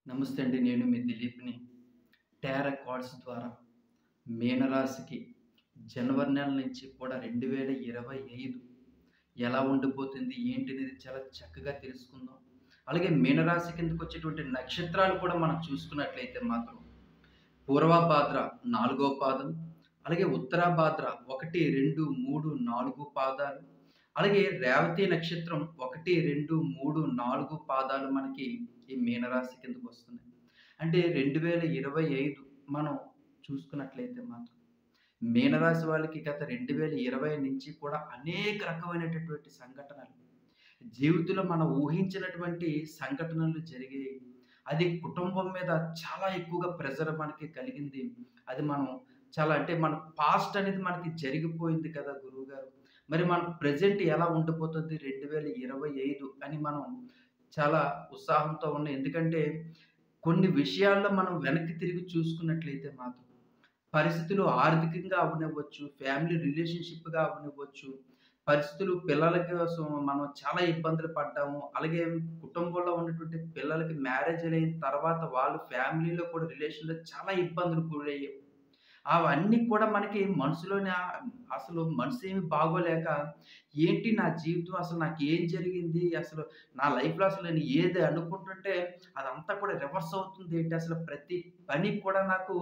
నమస్తే అండి. నేను మీ దిలీప్‌ని. టారో కార్డ్స్ ద్వారా మీనరాశికి జనవరి నెల నుంచి కూడా 2025 ఎలా ఉండిపోతుంది, ఏంటి అనేది చాలా చక్కగా తెలుసుకుందాం. అలాగే మీనరాశి కిందకొచ్చేటువంటి నక్షత్రాలు కూడా మనం చూసుకున్నట్లయితే మాత్రం పూర్వభాద్ర 4వ పాదం, అలాగే ఉత్తరాభాద్ర 1, 2, 3, 4 పాదాలు, అలాగే రేవతి నక్షత్రం 1, 2, 3, 4 పాదాలు మనకి ఈ మీనరాశి కిందకొస్తున్నాయి. అంటే 2025 మనం చూసుకున్నట్లయితే మాత్రం మీనరాశి వాళ్ళకి గత 2020 నుంచి కూడా అనేక రకమైనటువంటి సంఘటనలు జీవితంలో మనం ఊహించినటువంటి సంఘటనలు జరిగాయి. అది కుటుంబం మీద చాలా ఎక్కువగా ప్రెషర్ మనకి కలిగింది. అది మనం చాలా అంటే మన పాస్ట్ అనేది మనకి జరిగిపోయింది కదా గురువుగారు. మరి మన ప్రెజెంట్ ఎలా ఉండిపోతుంది 2025 అని మనం చాలా ఉత్సాహంతో ఉన్నాం. ఎందుకంటే కొన్ని విషయాల్లో మనం వెనక్కి తిరిగి చూసుకున్నట్లయితే మాత్రం పరిస్థితులు ఆర్థికంగా అవ్వనివ్వచ్చు, ఫ్యామిలీ రిలేషన్‌షిప్‌గా అవ్వనివ్వచ్చు, పరిస్థితులు పిల్లల కోసం మనం చాలా ఇబ్బందులు పడ్డాము. అలాగే కుటుంబంలో ఉన్నటువంటి పిల్లలకి మ్యారేజ్‌లయిన తర్వాత వాళ్ళ ఫ్యామిలీలో కూడా రిలేషన్‌లో చాలా ఇబ్బందులు గురయ్యాం. అవన్నీ కూడా మనకి మనసులోని అసలు మనసేమి బాగోలేక, ఏంటి నా జీవితం అసలు నాకేం జరిగింది? అసలు నా లైఫ్‌లో అసలు నేను ఏది అనుకుంటుంటే అదంతా కూడా రివర్స్ అవుతుంది ఏంటి? అసలు ప్రతి పని కూడా నాకు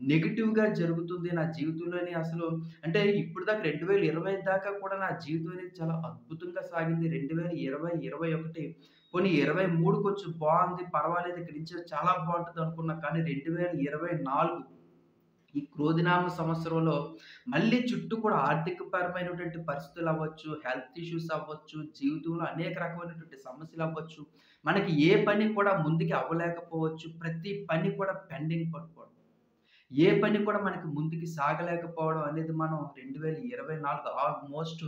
నెగెటివ్‌గా జరుగుతుంది. నా జీవితంలోని అసలు అంటే ఇప్పటిదాకా 2020 దాకా కూడా నా జీవితం అనేది చాలా అద్భుతంగా సాగింది. 2020, 21 పోనీ 23 కొంచెం బావుంది. పర్వాలేదు ఇక్కడి నుంచి చాలా బావుంటదనుకున్నా. కానీ 2024 ఈ క్రోధినామ సంవత్సరంలో మళ్ళీ చుట్టూ కూడా ఆర్థికపరమైనటువంటి పరిస్థితులవ్వచ్చు, హెల్త్ ఇష్యూస్ అవ్వచ్చు, జీవితంలో అనేక రకమైనటువంటి సమస్యలవ్వచ్చు. మనకి ఏ పని కూడా ముందుకి అవ్వలేకపోవచ్చు. ప్రతి పని కూడా పెండింగ్ పడిపోవడం. ఏ పని కూడా మనకి ముందుకి సాగలేకపోవడం అనేది మనం 2024 ఆల్మోస్ట్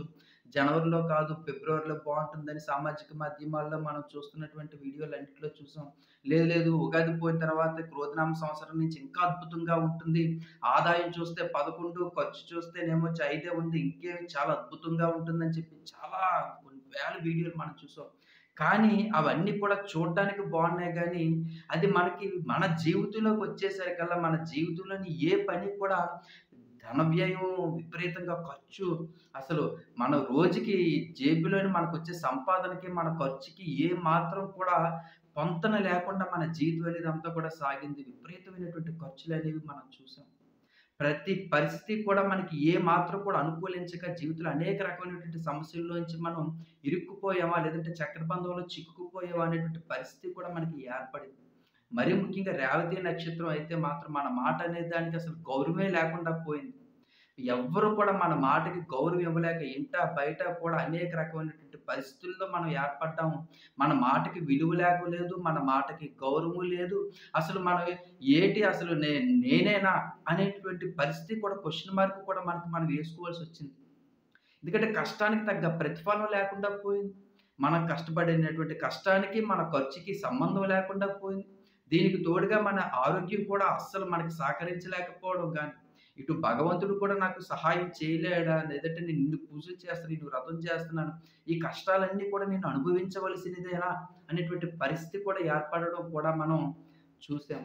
జనవరిలో కాదు ఫిబ్రవరిలో బావుంటుందని సామాజిక మాధ్యమాల్లో మనం చూస్తున్నటువంటి వీడియోలన్నిటిలో చూసాం. లేదు లేదు ఉగాది పోయిన తర్వాత క్రోధినామ సంవత్సరం నుంచి ఇంకా అద్భుతంగా ఉంటుంది. ఆదాయం చూస్తే 11, ఖర్చు చూస్తేనేమో 5 ఉంది. ఇంకేమి చాలా అద్భుతంగా ఉంటుందని చెప్పి చాలా కొన్ని వేల వీడియోలు మనం చూసాం. కానీ అవన్నీ కూడా చూడ్డానికి బావున్నాయి గానీ అది మనకి మన జీవితంలోకొచ్చేసరికల్లా మన జీవితంలోని ఏ పని కూడా ధన వ్యయం విపరీతంగా ఖర్చు అసలు మన రోజుకి జేబులోని మనకొచ్చే సంపాదనకి, మన ఖర్చుకి ఏ మాత్రం కూడా పొంతన లేకుండా మన జీవితం అనేది అంతా కూడా సాగింది. విపరీతమైనటువంటి ఖర్చులనేవి మనం చూసాం. ప్రతి పరిస్థితి కూడా మనకి ఏ మాత్రం కూడా అనుకూలించక జీవితంలో అనేక రకమైనటువంటి సమస్యల్లోంచి మనం ఇరుక్కుపోయామా? లేదంటే చక్రబంధంలో చిక్కుకుపోయామా? అనేటువంటి పరిస్థితి కూడా మనకి ఏర్పడింది. మరీ ముఖ్యంగా రేవతి నక్షత్రం అయితే మాత్రం మన మాట అనే దానికి అసలు గౌరవమే లేకుండా పోయింది. ఎవ్వరు కూడా మన మాటకి గౌరవం ఇవ్వలేక ఇంట, బయట కూడా అనేక రకమైనటువంటి పరిస్థితుల్లో మనం ఏర్పడ్డాము. మన మాటకి విలువ లేదు. మన మాటకి గౌరవం లేదు. అసలు మనం ఏటి అసలు నేనేనా అనేటువంటి పరిస్థితి కూడా క్వెషన్ మార్క్ కూడా మనకి మనం వేసుకోవాల్సొచ్చింది. ఎందుకంటే కష్టానికి తగ్గ ప్రతిఫలం లేకుండా పోయింది. మనం కష్టపడినటువంటి కష్టానికి, మన ఖర్చుకి సంబంధం లేకుండా పోయింది. దీనికి తోడుగా మన ఆరోగ్యం కూడా అస్సలు మనకి సహకరించలేకపోవడం గాని, ఇటు భగవంతుడు కూడా నాకు సహాయం చేయలేడా? లేదంటే నేను ఇన్ని పూజలు చేస్తాను, ఇన్ని వ్రతం చేస్తున్నాను. ఈ కష్టాలన్నీ కూడా నేను అనుభవించవలసినదేనా? అనేటువంటి పరిస్థితి కూడా ఏర్పడడం కూడా మనం చూసాం.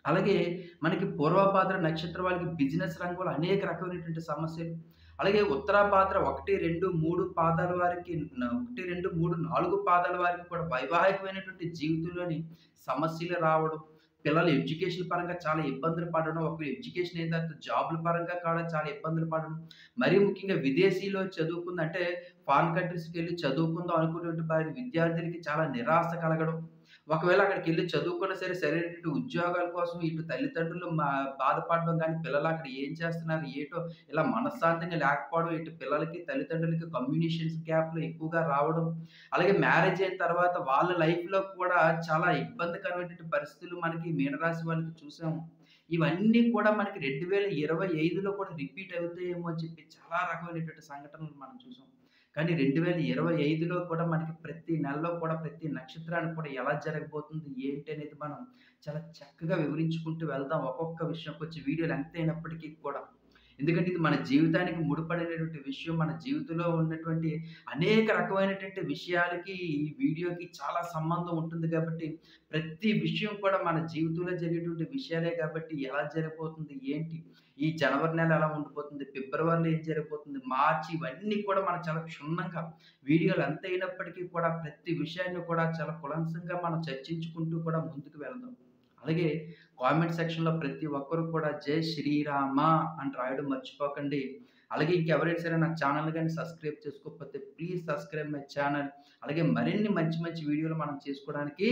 అలాగే మనకి పూర్వభాద్ర నక్షత్రం వాళ్ళకి బిజినెస్ రంగంలో అనేక రకమైనటువంటి సమస్యలు. అలాగే ఉత్తరాభాద్ర 1, 2, 3 పాదాల వారికి 1, 2, 3, 4 పాదాల వారికి కూడా వైవాహికమైనటువంటి జీవితంలోని సమస్యలు రావడం. పిల్లలు ఎడ్యుకేషన్ పరంగా చాలా ఇబ్బందులు పడడం. ఒకరు ఎడ్యుకేషన్ అయిన తర్వాత జాబ్‌ల పరంగా కూడా చాలా ఇబ్బందులు పడడం. మరీ ముఖ్యంగా విదేశీలో చదువుకుంది అంటే ఫారిన్ కంట్రీస్‌కెళ్ళి చదువుకుందాం అనుకునేటువంటి వారి విద్యార్థులకి చాలా నిరాశ కలగడం. ఒకవేళ అక్కడికెళ్లి చదువుకున్నా సరే సరైనటువంటి ఉద్యోగాల కోసం ఇటు తల్లిదండ్రులు బాధపడడం గానీ, పిల్లలు అక్కడ ఏం చేస్తున్నారు, ఏటో ఇలా మనశ్శాంతిగా లేకపోవడం, ఇటు పిల్లలకి, తల్లిదండ్రులకి కమ్యూనికేషన్స్ గ్యాప్‌లు ఎక్కువగా రావడం. అలాగే మ్యారేజ్ అయిన తర్వాత వాళ్ళ లైఫ్‌లో కూడా చాలా ఇబ్బందికరమైనటువంటి పరిస్థితులు మనకి మీనరాశి వాళ్ళకి చూసాము. ఇవన్నీ కూడా మనకి 2025లో కూడా రిపీట్ అవుతాయేమో అని చెప్పి చాలా రకమైనటువంటి సంఘటనలు మనం చూసాం. కానీ 2025లో కూడా మనకి ప్రతి నెలలో కూడా ప్రతి నక్షత్రానికి కూడా ఎలా జరగబోతుంది, ఏంటి అనేది మనం చాలా చక్కగా వివరించుకుంటూ వెళ్దాం. ఒక్కొక్క విషయం కొంచెం వీడియో లెంగ్త్ అయినప్పటికీ కూడా. ఎందుకంటే ఇది మన జీవితానికి ముడిపడినటువంటి విషయం. మన జీవితంలో ఉన్నటువంటి అనేక రకమైనటువంటి విషయాలకి ఈ వీడియోకి చాలా సంబంధం ఉంటుంది కాబట్టి, ప్రతి విషయం కూడా మన జీవితంలో జరిగేటువంటి విషయాలే కాబట్టి ఎలా జరిగిపోతుంది, ఏంటి, ఈ జనవరి నెల ఎలా ఉండిపోతుంది, ఫిబ్రవరిలో ఏం జరగబోతుంది, మార్చి ఇవన్నీ కూడా మనం చాలా క్షుణ్ణంగా వీడియోలు ఎంత అయినప్పటికీ కూడా ప్రతి విషయాన్ని కూడా చాలా కులంసంగా మనం చర్చించుకుంటూ కూడా ముందుకు వెళ్దాం. అలాగే కామెంట్ సెక్షన్‌లో ప్రతి ఒక్కరు కూడా జై శ్రీరామ అని రాయడం మర్చిపోకండి. అలాగే ఇంకెవరైనా సరే నా ఛానెల్‌ని గాని సబ్స్క్రైబ్ చేసుకోకపోతే ప్లీజ్ సబ్స్క్రైబ్ మై ఛానెల్. అలాగే మరిన్ని మంచి మంచి వీడియోలు మనం చేసుకోవడానికి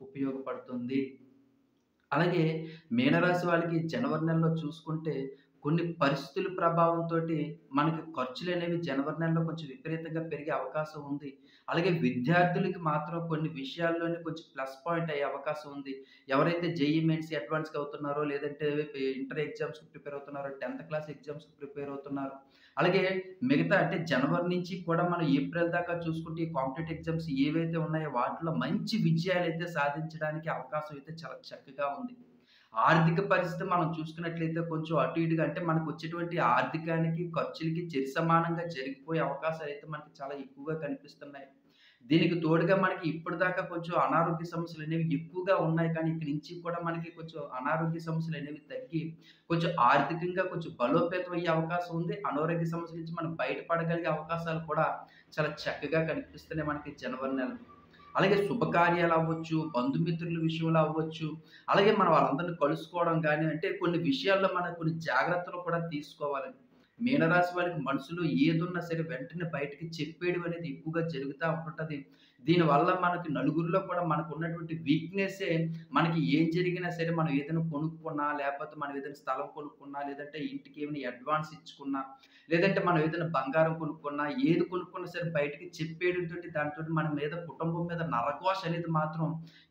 ఉపయోగపడుతుంది. అలాగే మీనరాశి వాళ్ళకి జనవరి నెలలో చూసుకుంటే కొన్ని పరిస్థితుల ప్రభావంతోటి మనకి ఖర్చులనేవి జనవరి నెలలో కొంచెం విపరీతంగా పెరిగే అవకాశం ఉంది. అలాగే విద్యార్థులకి మాత్రం కొన్ని విషయాల్లోనే కొంచెం ప్లస్ పాయింట్ అయ్యే అవకాశం ఉంది. ఎవరైతే జేఈఈ మెయిన్స్ అడ్వాన్స్‌గా అవుతున్నారో, లేదంటే ఇంటర్ ఎగ్జామ్స్‌కి ప్రిపేర్ అవుతున్నారో, 10థ్ క్లాస్ ఎగ్జామ్స్‌కి ప్రిపేర్ అవుతున్నారో, అలాగే మిగతా అంటే జనవరి నుంచి కూడా మనం ఏప్రిల్ దాకా చూసుకుంటే ఈ కాంపిటేటివ్ ఎగ్జామ్స్ ఏవైతే ఉన్నాయో వాటిలో మంచి విజయాలైతే సాధించడానికి అవకాశం అయితే చాలా చక్కగా ఉంది. ఆర్థిక పరిస్థితి మనం చూసుకున్నట్లయితే కొంచెం అటు ఇటుగా అంటే మనకొచ్చేటువంటి ఆర్థికానికి, ఖర్చులకి సమానంగా జరిగిపోయే అవకాశాలైతే మనకి చాలా ఎక్కువగా కనిపిస్తున్నాయి. దీనికి తోడుగా మనకి ఇప్పటిదాకా కొంచెం అనారోగ్య సమస్యలనేవి ఎక్కువగా ఉన్నాయి. కానీ ఇక్కడి నుంచి కూడా మనకి కొంచెం అనారోగ్య సమస్యలనేవి తగ్గి, కొంచెం ఆర్థికంగా కొంచెం బలోపేతం అయ్యే అవకాశం ఉంది. అనారోగ్య సమస్యల నుంచి మనం బయటపడగలిగే అవకాశాలు కూడా చాలా చక్కగా కనిపిస్తున్నాయి మనకి జనవరి నెలలో. అలాగే శుభకార్యాలు అవ్వచ్చు, బంధుమిత్రుల విషయంలో అవ్వచ్చు, అలాగే మనం వాళ్ళందరిని కలుసుకోవడం గాని, అంటే కొన్ని విషయాల్లో మనం కొన్ని జాగ్రత్తలు కూడా తీసుకోవాలండి. మీనరాశి వాళ్ళకి మనసులో ఏదున్నా సరే వెంటనే బయటికి చెప్పేయడం అనేది ఎక్కువగా జరుగుతా ఉంటుంటది. దీనివల్ల మనకి నలుగురిలో కూడా మనకున్నటువంటి వీక్‌నెస్సే మనకి ఏం జరిగినా సరే మనం ఏదైనా కొనుక్కున్నా, లేపోతే మనం ఏదైనా స్థలం కొనుక్కున్నా, లేదంటే ఇంటికి ఏమైనా అడ్వాన్స్ ఇచ్చుకున్నా, లేదంటే మనం ఏదైనా బంగారం కొనుక్కున్నా, ఏది కొనుక్కున్నా సరే బయటికి చెప్పేయడంతోటి దానితోటి మన మీద కుటుంబం మీద నరఘోష అనేది మాత్రం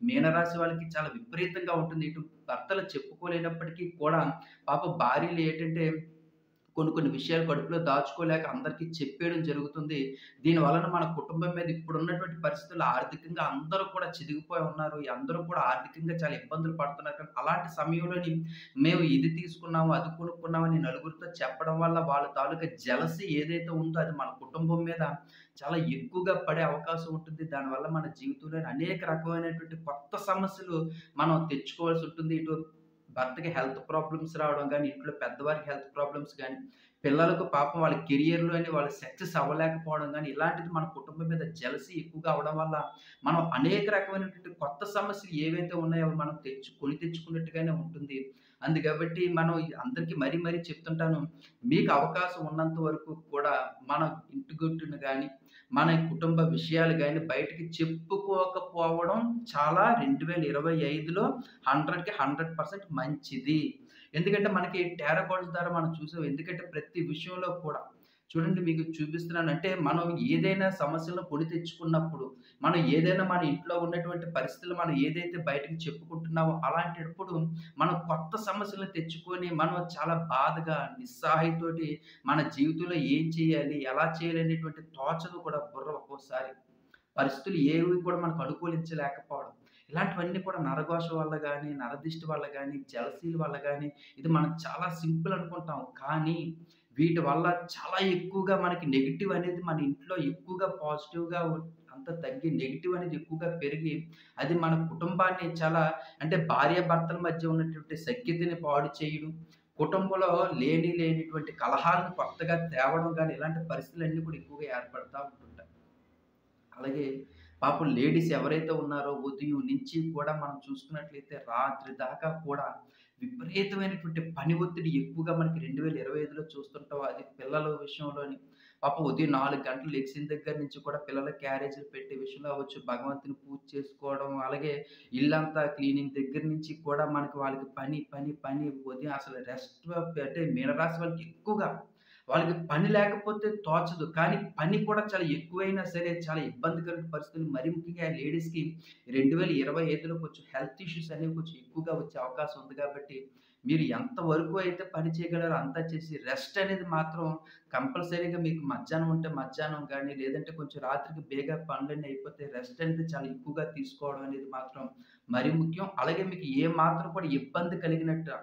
మీనరాశి వాళ్ళకి చాలా విపరీతంగా ఉంటుంది. ఇటు భర్తలు చెప్పుకోలేనప్పటికీ కూడా పాపం భార్యలు ఏంటంటే కొన్ని కొన్ని విషయాలు కడుపులో దాచుకోలేక అందరికీ చెప్పేయడం జరుగుతుంది. దీని వలన మన కుటుంబం మీద ఇప్పుడున్నటువంటి పరిస్థితుల్లో ఆర్థికంగా అందరూ కూడా చిదిగిపోయి ఉన్నారు. అందరూ కూడా ఆర్థికంగా చాలా ఇబ్బందులు పడుతున్నారు. కానీ అలాంటి సమయంలోని మేము ఇది తీసుకున్నాము, అది కొనుక్కున్నామని నలుగురితో చెప్పడం వల్ల వాళ్ళ తాలూకా జెలసీ ఏదైతే ఉందో అది మన కుటుంబం మీద చాలా ఎక్కువగా పడే అవకాశం ఉంటుంది. దానివల్ల మన జీవితంలో అనేక రకమైనటువంటి కొత్త సమస్యలు మనం తెచ్చుకోవాల్సి ఉంటుంది. ఇటు భర్తకి హెల్త్ ప్రాబ్లమ్స్ రావడం గానీ, ఇంట్లో పెద్దవారికి హెల్త్ ప్రాబ్లమ్స్ గానీ, పిల్లలకు పాపం వాళ్ళ కెరియర్‌లోని వాళ్ళు సక్సెస్ అవ్వలేకపోవడం గానీ, ఇలాంటిది మన కుటుంబం మీద జెలసీ ఎక్కువగా అవ్వడం వల్ల, మనం అనేక రకమైనటువంటి కొత్త సమస్యలు ఏవైతే ఉన్నాయో అవి మనం కొని తెచ్చుకున్నట్టుగానే ఉంటుంది. కాబట్టి మనం అందరికీ మరీ మరీ చెప్తుంటాను. మీకు అవకాశం ఉన్నంత వరకు కూడా మన ఇంటి గుట్టును గానీ, మన కుటుంబ విషయాలు గానీ బయటకి చెప్పుకోకపోవడం చాలా 2025లో 100కి 100% మంచిది. ఎందుకంటే మనకి టారో కార్డ్స్ ద్వారా మనం చూసాం. ఎందుకంటే ప్రతి విషయంలో కూడా చూడండి మీకు చూపిస్తున్నాను. అంటే మనం ఏదైనా సమస్యలను కొని తెచ్చుకున్నప్పుడు, మనం ఏదైనా మన ఇంట్లో ఉన్నటువంటి పరిస్థితులు మనం ఏదైతే బయటకి చెప్పుకుంటున్నామో అలాంటప్పుడు మనం కొత్త సమస్యలను తెచ్చుకొని మనం చాలా బాధగా, నిస్సహాయతతోటి మన జీవితంలో ఏం చేయాలి, ఎలా చేయాలి అనేటువంటి తోచదు కూడా బుర్ర ఒక్కోసారి. పరిస్థితులు ఏవి కూడా మనకు అనుకూలించలేకపోవడం. ఇలాంటివన్నీ కూడా నరఘోష వల్ల గానీ, నరదిష్టి వల్ల గానీ, జెలసీల వల్ల గానీ, ఇది మనం చాలా సింపుల్ అనుకుంటాం. కానీ వీటి వల్ల చాలా ఎక్కువగా మనకి నెగెటివ్ అనేది మన ఇంట్లో ఎక్కువగా పాజిటివ్‌గా అంతా తగ్గి నెగెటివ్ అనేది ఎక్కువగా పెరిగి, అది మన కుటుంబాన్ని చాలా అంటే భార్యాభర్తల మధ్య ఉన్నటువంటి సఖ్యతని పాడు చేయడం, కుటుంబంలో లేనిటువంటి కలహాలను కొత్తగా తేవడం గానీ, ఇలాంటి పరిస్థితులన్నీ కూడా ఎక్కువగా ఏర్పడతా ఉంటుంటాయి. అలాగే పాపం లేడీస్ ఎవరైతే ఉన్నారో ఉదయం నుంచి కూడా మనం చూసుకున్నట్లయితే రాత్రి దాకా కూడా విపరీతమైనటువంటి పని ఒత్తిడి ఎక్కువగా మనకి 2025లో చూస్తుంటాం. అది పిల్లల విషయంలోని పాపం ఉదయం 4 గంటలు లెగిసిన దగ్గర నుంచి కూడా పిల్లలకి క్యారేజీలు పెట్టే విషయంలో అవ్వచ్చు, భగవంతుని పూజ చేసుకోవడం, అలాగే ఇల్లంతా క్లీనింగ్ దగ్గర నుంచి కూడా మనకి వాళ్ళకి పని, పని, పని ఉదయం అసలు రెస్ట్ అంటే మీనరాశి వాళ్ళకి ఎక్కువగా వాళ్ళకి పని లేకపోతే తోచదు. కానీ పని కూడా చాలా ఎక్కువైనా సరే చాలా ఇబ్బందికర పరిస్థితులు మరీ ముఖ్యంగా లేడీస్‌కి 2025లో కొంచెం హెల్త్ ఇష్యూస్ అనేవి కొంచెం ఎక్కువగా వచ్చే అవకాశం ఉంది కాబట్టి, మీరు ఎంత వరకు అయితే పని చేయగలరో అంతా చేసి రెస్ట్ అనేది మాత్రం కంపల్సరీగా మీకు మధ్యాహ్నం ఉంటే మధ్యాహ్నం గానీ, లేదంటే కొంచెం రాత్రికి బేగా పనులన్నీ అయిపోతే రెస్ట్ అనేది చాలా ఎక్కువగా తీసుకోవడం అనేది మాత్రం మరీ ముఖ్యం. అలాగే మీకు ఏ మాత్రం కూడా ఇబ్బంది కలిగినట్టు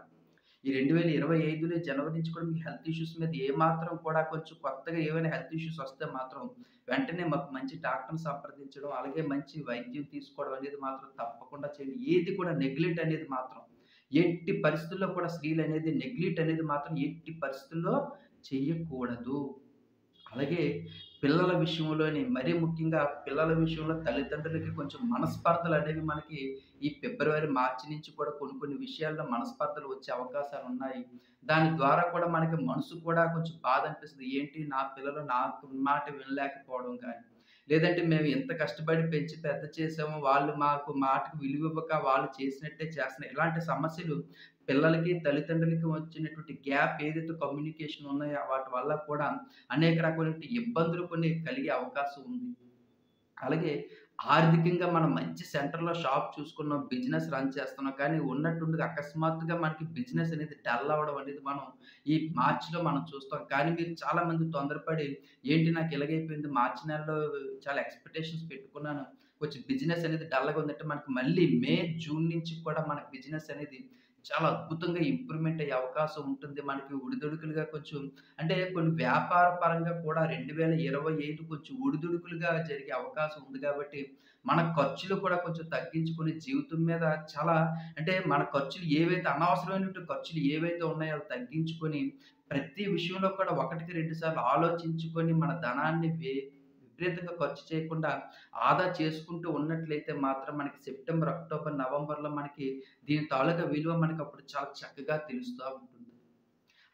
ఈ 2025లో జనవరి నుంచి కూడా మీకు హెల్త్ ఇష్యూస్ మీద ఏమాత్రం కూడా కొంచెం కొత్తగా ఏవైనా హెల్త్ ఇష్యూస్ వస్తే మాత్రం వెంటనే మాకు మంచి డాక్టర్‌ని సంప్రదించడం, అలాగే మంచి వైద్యం తీసుకోవడం అనేది మాత్రం తప్పకుండా చేయండి. ఏది కూడా నెగ్లెక్ట్ అనేది మాత్రం ఎట్టి పరిస్థితుల్లో కూడా స్త్రీలనేది నెగ్లెక్ట్ అనేది మాత్రం ఎట్టి పరిస్థితుల్లో చెయ్యకూడదు. అలాగే పిల్లల విషయంలోని మరీ ముఖ్యంగా పిల్లల విషయంలో తల్లిదండ్రులకి కొంచెం మనస్పర్ధలనేవి మనకి ఈ ఫిబ్రవరి, మార్చి నుంచి కూడా కొన్ని కొన్ని విషయాల్లో మనస్పర్ధలు వచ్చే అవకాశాలున్నాయి. దాని ద్వారా కూడా మనకి మనసు కూడా కొంచెం బాధ అనిపిస్తది. ఏంటి నా పిల్లలు నాకు మాట వినలేకపోవడం గానీ, లేదంటే మేము ఎంత కష్టపడి పెంచి పెద్ద చేసామో వాళ్ళు మాకు మాటకు విలువివ్వక వాళ్ళు చేసినట్టే చేస్తున్నారు. ఇలాంటి సమస్యలు పిల్లలకి, తల్లిదండ్రులకి వచ్చినటువంటి గ్యాప్ ఏదైతే కమ్యూనికేషన్ ఉన్నాయో వాటి వల్ల కూడా అనేక రకమైనటువంటి ఇబ్బందులు కొన్ని కలిగే అవకాశం ఉంది. అలాగే ఆర్థికంగా మనం మంచి సెంటర్‌లో షాప్ చూసుకున్నాం, బిజినెస్ రన్ చేస్తున్నాం. కానీ ఉన్నట్టుండిగా అకస్మాత్తుగా మనకి బిజినెస్ అనేది డల్ అవ్వడం అనేది మనం ఈ మార్చ్‌లో మనం చూస్తాం. కానీ మీరు చాలామంది తొందరపడి ఏంటి నాకు ఇలాగైపోయింది మార్చి నెలలో చాలా ఎక్స్‌పెక్టేషన్స్ పెట్టుకున్నాను. కొంచెం బిజినెస్ అనేది డల్‌గా ఉందంటే మనకి మళ్ళీ మే, జూన్ నుంచి కూడా మన బిజినెస్ అనేది చాలా అద్భుతంగా ఇంప్రూవ్‌మెంట్ అయ్యే అవకాశం ఉంటుంది. మనకి ఒడిదుడుకులుగా కొంచెం అంటే కొన్ని వ్యాపార పరంగా కూడా 2025 కొంచెం ఒడిదుడుకులుగా జరిగే అవకాశం ఉంది కాబట్టి, మన ఖర్చులు కూడా కొంచెం తగ్గించుకొని జీవితం మీద చాలా అంటే మన ఖర్చులు ఏవైతే అనవసరమైనటువంటి ఖర్చులు ఏవైతే ఉన్నాయో అవి తగ్గించుకొని, ప్రతి విషయంలో కూడా ఒకటికి 2 సార్లు ఆలోచించుకొని మన ధనాన్ని విపరీతంగా ఖర్చు చేయకుండా ఆదా చేసుకుంటూ ఉన్నట్లయితే మాత్రం మనకి సెప్టెంబర్, అక్టోబర్, నవంబర్‌లో మనకి దీని తాలూకా విలువ మనకప్పుడు చాలా చక్కగా తెలుస్తా ఉంటుంది.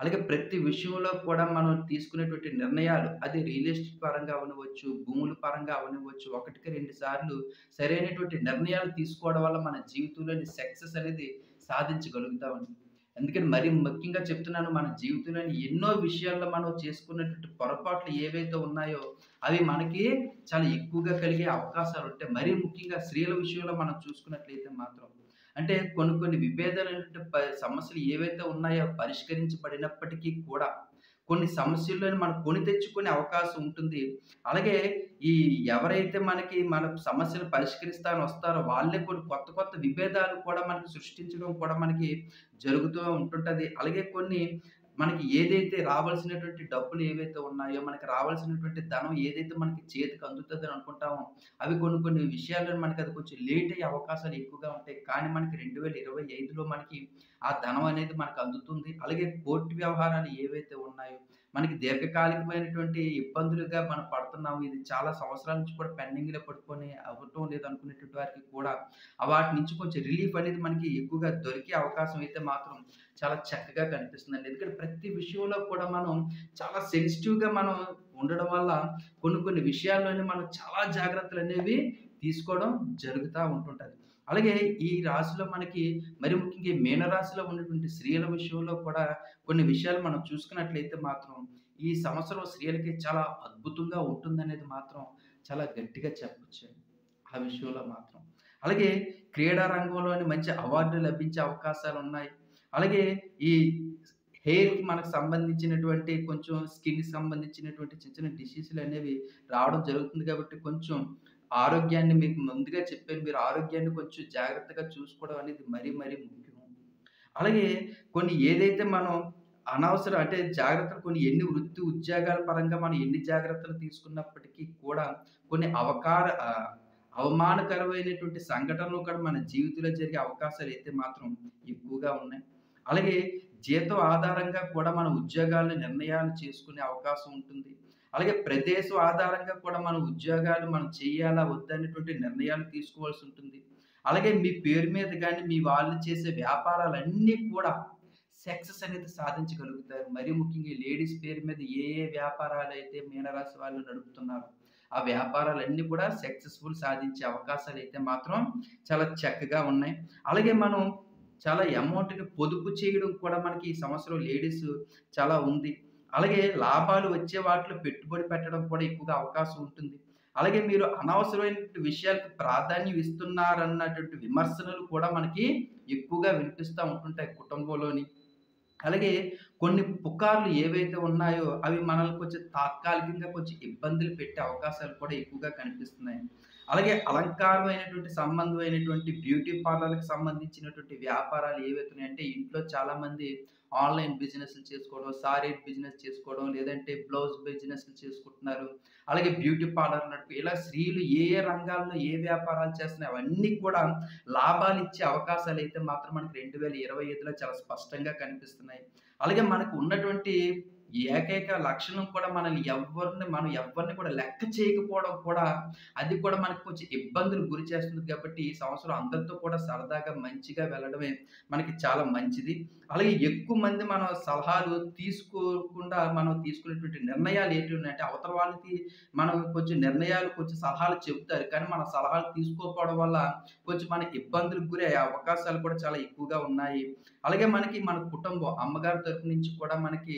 అలాగే ప్రతి విషయంలో కూడా మనం తీసుకునేటువంటి నిర్ణయాలు అది రియల్ ఎస్టేట్ పరంగా అవ్వనివ్వచ్చు, భూముల పరంగా అవ్వనివ్వచ్చు, ఒకటికి 2 సార్లు సరైనటువంటి నిర్ణయాలు తీసుకోవడం వల్ల మన జీవితంలోని సక్సెస్ అనేది సాధించగలుగుతామండి. అందుకని మరీ ముఖ్యంగా చెప్తున్నాను మన జీవితంలోని ఎన్నో విషయాల్లో మనం చేసుకున్నటువంటి పొరపాట్లు ఏవైతే ఉన్నాయో అవి మనకి చాలా ఎక్కువగా కలిగే అవకాశాలుంటాయి. మరీ ముఖ్యంగా స్త్రీల విషయంలో మనం చూసుకున్నట్లయితే మాత్రం అంటే కొన్ని కొన్ని విభేదాలైనటువంటి సమస్యలు ఏవైతే ఉన్నాయో పరిష్కరించబడినప్పటికీ కూడా కొన్ని సమస్యల్లోని మనం కొని తెచ్చుకునే అవకాశం ఉంటుంది. అలాగే ఈ ఎవరైతే మనకి మన సమస్యలు పరిష్కరిస్తా అని వస్తారో వాళ్ళే కొన్ని కొత్త కొత్త విభేదాలు కూడా మనకి సృష్టించడం కూడా మనకి జరుగుతూ ఉంటుంటది. అలాగే కొన్ని మనకి ఏదైతే రావాల్సినటువంటి డబ్బులు ఏవైతే ఉన్నాయో, మనకి రావాల్సినటువంటి ధనం ఏదైతే మనకి చేతికి అందుతదని అనుకుంటామో, అవి కొన్ని కొన్ని విషయాల్లో మనకి అది కొంచెం లేట్ అయ్యే అవకాశాలు ఎక్కువగా ఉంటాయి. కానీ మనకి 2025లో మనకి ఆ ధనం అనేది మనకు అందుతుంది. అలాగే కోర్టు వ్యవహారాలు ఏవైతే ఉన్నాయో, మనకి దీర్ఘకాలికమైనటువంటి ఇబ్బందులుగా మనం పడుతున్నాము. ఇది చాలా సంవత్సరాల నుంచి కూడా పెండింగ్‌లో పడుకొని అవ్వటం లేదు అనుకునేటువంటి వారికి కూడా వాటి నుంచి కొంచెం రిలీఫ్ అనేది మనకి ఎక్కువగా దొరికే అవకాశం అయితే మాత్రం చాలా చక్కగా కనిపిస్తుందండి. ఎందుకంటే ప్రతి విషయంలో కూడా మనం చాలా సెన్సిటివ్‌గా మనం ఉండడం వల్ల కొన్ని కొన్ని విషయాల్లోనే మనం చాలా జాగ్రత్తలనేవి తీసుకోవడం జరుగుతా ఉంటుంటది. అలాగే ఈ రాశిలో మనకి మరి ముఖ్యంగా ఈ మీనరాశిలో ఉన్నటువంటి స్త్రీల విషయంలో కూడా కొన్ని విషయాలు మనం చూసుకున్నట్లయితే మాత్రం ఈ సంవత్సరం స్త్రీలకి చాలా అద్భుతంగా ఉంటుందనేది మాత్రం చాలా గట్టిగా చెప్పొచ్చండి. ఆ విషయంలో మాత్రం. అలాగే క్రీడా రంగంలోని మంచి అవార్డులు లభించే అవకాశాలున్నాయి. అలాగే ఈ హెయిర్‌కి మనకు సంబంధించినటువంటి కొంచెం స్కిన్‌కి సంబంధించినటువంటి చిన్న చిన్న డిసీజులనేవి రావడం జరుగుతుంది కాబట్టి కొంచెం ఆరోగ్యాన్ని మీకు ముందుగా చెప్పాను. మీరు ఆరోగ్యాన్ని కొంచెం జాగ్రత్తగా చూసుకోవడం అనేది మరీ మరీ ముఖ్యం. అలాగే కొన్ని ఏదైతే మనం అనవసరం అంటే జాగ్రత్తలు కొన్ని ఎన్ని వృత్తి ఉద్యోగాల పరంగా మనం ఎన్ని జాగ్రత్తలు తీసుకున్నప్పటికీ కూడా కొన్ని అవమానకరమైనటువంటి సంఘటనలు కూడా మన జీవితంలో జరిగే అవకాశాలైతే మాత్రం ఎక్కువగా ఉన్నాయి. అలాగే జీతం ఆధారంగా కూడా మన ఉద్యోగాలను నిర్ణయాలు చేసుకునే అవకాశం ఉంటుంది. అలాగే ప్రదేశం ఆధారంగా కూడా మన ఉద్యోగాలు మనం చేయాలా? వద్దా? అనేటువంటి నిర్ణయాలు తీసుకోవాల్సి ఉంటుంది. అలాగే మీ పేరు మీద గాని, మీ వాళ్ళు చేసే వ్యాపారాలన్నీ కూడా సక్సెస్ అనేది సాధించగలుగుతారు. మరీ ముఖ్యంగా ఈ లేడీస్ పేరు మీద ఏ ఏ వ్యాపారాలైతే మీనరాశి వాళ్ళు నడుపుతున్నారో, ఆ వ్యాపారాలన్నీ కూడా సక్సెస్‌ఫుల్ సాధించే అవకాశాలైతే మాత్రం చాలా చక్కగా ఉన్నాయి. అలాగే మనం చాలా అమౌంట్‌ని పొదుపు చేయడం కూడా మనకి ఈ సంవత్సరం లేడీస్ చాలా ఉంది. అలాగే లాభాలు వచ్చే వాటిలో పెట్టుబడి పెట్టడం కూడా ఎక్కువగా అవకాశం ఉంటుంది. అలాగే మీరు అనవసరమైనటువంటి విషయాలకు ప్రాధాన్యం ఇస్తున్నారన్నటువంటి విమర్శనలు కూడా మనకి ఎక్కువగా వినిపిస్తా ఉంటుంటాయి కుటుంబంలోని. అలాగే కొన్ని పుకార్లు ఏవైతే ఉన్నాయో అవి మనల్ని కొంచెం తాత్కాలికంగా కొంచెం ఇబ్బందులు పెట్టే అవకాశాలు కూడా ఎక్కువగా కనిపిస్తున్నాయి. అలాగే అలంకారమైనటువంటి సంబంధమైనటువంటి బ్యూటీ పార్లర్‌కి సంబంధించినటువంటి వ్యాపారాలు ఏవైతున్నాయంటే ఇంట్లో చాలామంది ఆన్‌లైన్ బిజినెస్‌లు చేసుకోవడం, సారీ బిజినెస్ చేసుకోవడం, లేదంటే బ్లౌజ్ బిజినెస్‌లు చేసుకుంటున్నారు. అలాగే బ్యూటీ పార్లర్ నడిపి ఇలా స్త్రీలు ఏ ఏ రంగాల్లో ఏ వ్యాపారాలు చేస్తున్నాయి అవన్నీ కూడా లాభాలిచ్చే అవకాశాలైతే మాత్రం మనకి 2025లో చాలా స్పష్టంగా కనిపిస్తున్నాయి. అలాగే మనకు ఉన్నటువంటి ఏకైక లక్షణం కూడా మనం ఎవ్వరిని కూడా లెక్క చేయకపోవడం కూడా అది కూడా మనకు కొంచెం ఇబ్బందులకు గురి చేస్తుంది కాబట్టి, ఈ సంవత్సరం అందరితో కూడా సరదాగా మంచిగా వెళ్ళడమే మనకి చాలా మంచిది. అలాగే ఎక్కువ మంది మనం సలహాలు తీసుకోకుండా మనం తీసుకునేటువంటి నిర్ణయాలు ఏంటున్నాయంటే, అవతల వాళ్ళకి మనం కొంచెం నిర్ణయాలు కొంచెం సలహాలు చెప్తారు. కానీ మన సలహాలు తీసుకోకపోవడం వల్ల కొంచెం మనకి ఇబ్బందులకు గురయ్యే అవకాశాలు కూడా చాలా ఎక్కువగా ఉన్నాయి. అలాగే మనకి మన కుటుంబం అమ్మగారి తరపు నుంచి కూడా మనకి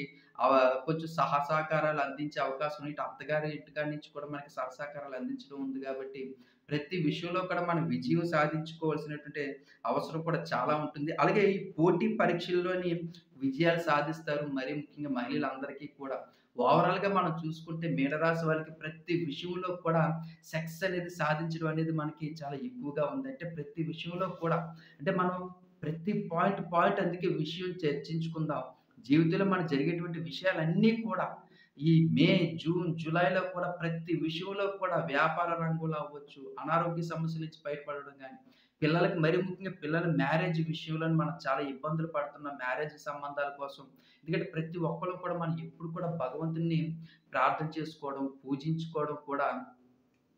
కొంచెం సహసహకారాలు అందించే అవకాశం ఇటు అత్తగారి ఇంటికాడ నుంచి కూడా మనకి సహసహకారాలు అందించడం ఉంది కాబట్టి, ప్రతి విషయంలో కూడా మనం విజయం సాధించుకోవాల్సినటువంటి అవసరం కూడా చాలా ఉంటుంది. అలాగే ఈ పోటీ పరీక్షల్లోని విజయాలు సాధిస్తారు. మరీ ముఖ్యంగా మహిళలందరికీ కూడా. ఓవరాల్‌గా మనం చూసుకుంటే మీనరాశి వాళ్ళకి ప్రతి విషయంలో కూడా సక్సెస్ అనేది సాధించడం అనేది మనకి చాలా ఎక్కువగా ఉంది. అంటే ప్రతి విషయంలో కూడా అంటే మనం ప్రతి పాయింట్ అందుకే విషయం చర్చించుకుందాం. జీవితంలో మనకు జరిగేటువంటి విషయాలన్నీ కూడా ఈ మే, జూన్, జులైలో కూడా ప్రతి విషయంలో కూడా వ్యాపార రంగంలో అవ్వచ్చు, అనారోగ్య సమస్యల నుంచి బయటపడడం గాని, పిల్లలకి మరీ ముఖ్యంగా పిల్లల మ్యారేజ్ విషయంలోని మనం చాలా ఇబ్బందులు పడుతున్నాం మ్యారేజ్ సంబంధాల కోసం. ఎందుకంటే ప్రతి ఒక్కళ్ళు కూడా మనం ఎప్పుడు కూడా భగవంతుడిని ప్రార్థన చేసుకోవడం, పూజించుకోవడం కూడా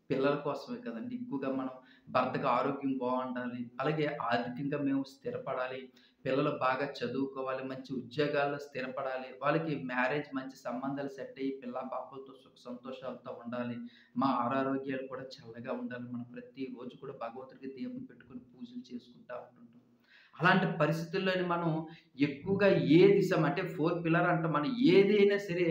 పిల్లల కోసమే కదండీ! ఎక్కువగా మనం భర్తకి ఆరోగ్యం బావుండాలి. అలాగే ఆర్థికంగా మేము స్థిరపడాలి. పిల్లలు బాగా చదువుకోవాలి. మంచి ఉద్యోగాల్లో స్థిరపడాలి. వాళ్ళకి మ్యారేజ్ మంచి సంబంధాలు సెట్ అయ్యి పిల్ల పాపలతో సుఖ సంతోషాలతో ఉండాలి. మా ఆరారోగ్యాలు కూడా చల్లగా ఉండాలి. మనం ప్రతిరోజు కూడా భగవంతుడికి దీపం పెట్టుకొని పూజలు చేసుకుంటా ఉంటుంటాం. అలాంటి పరిస్థితుల్లోని మనం ఎక్కువగా ఏ దిశ అంటే 4 పిల్లర్ అంటాం. మనం ఏదైనా సరే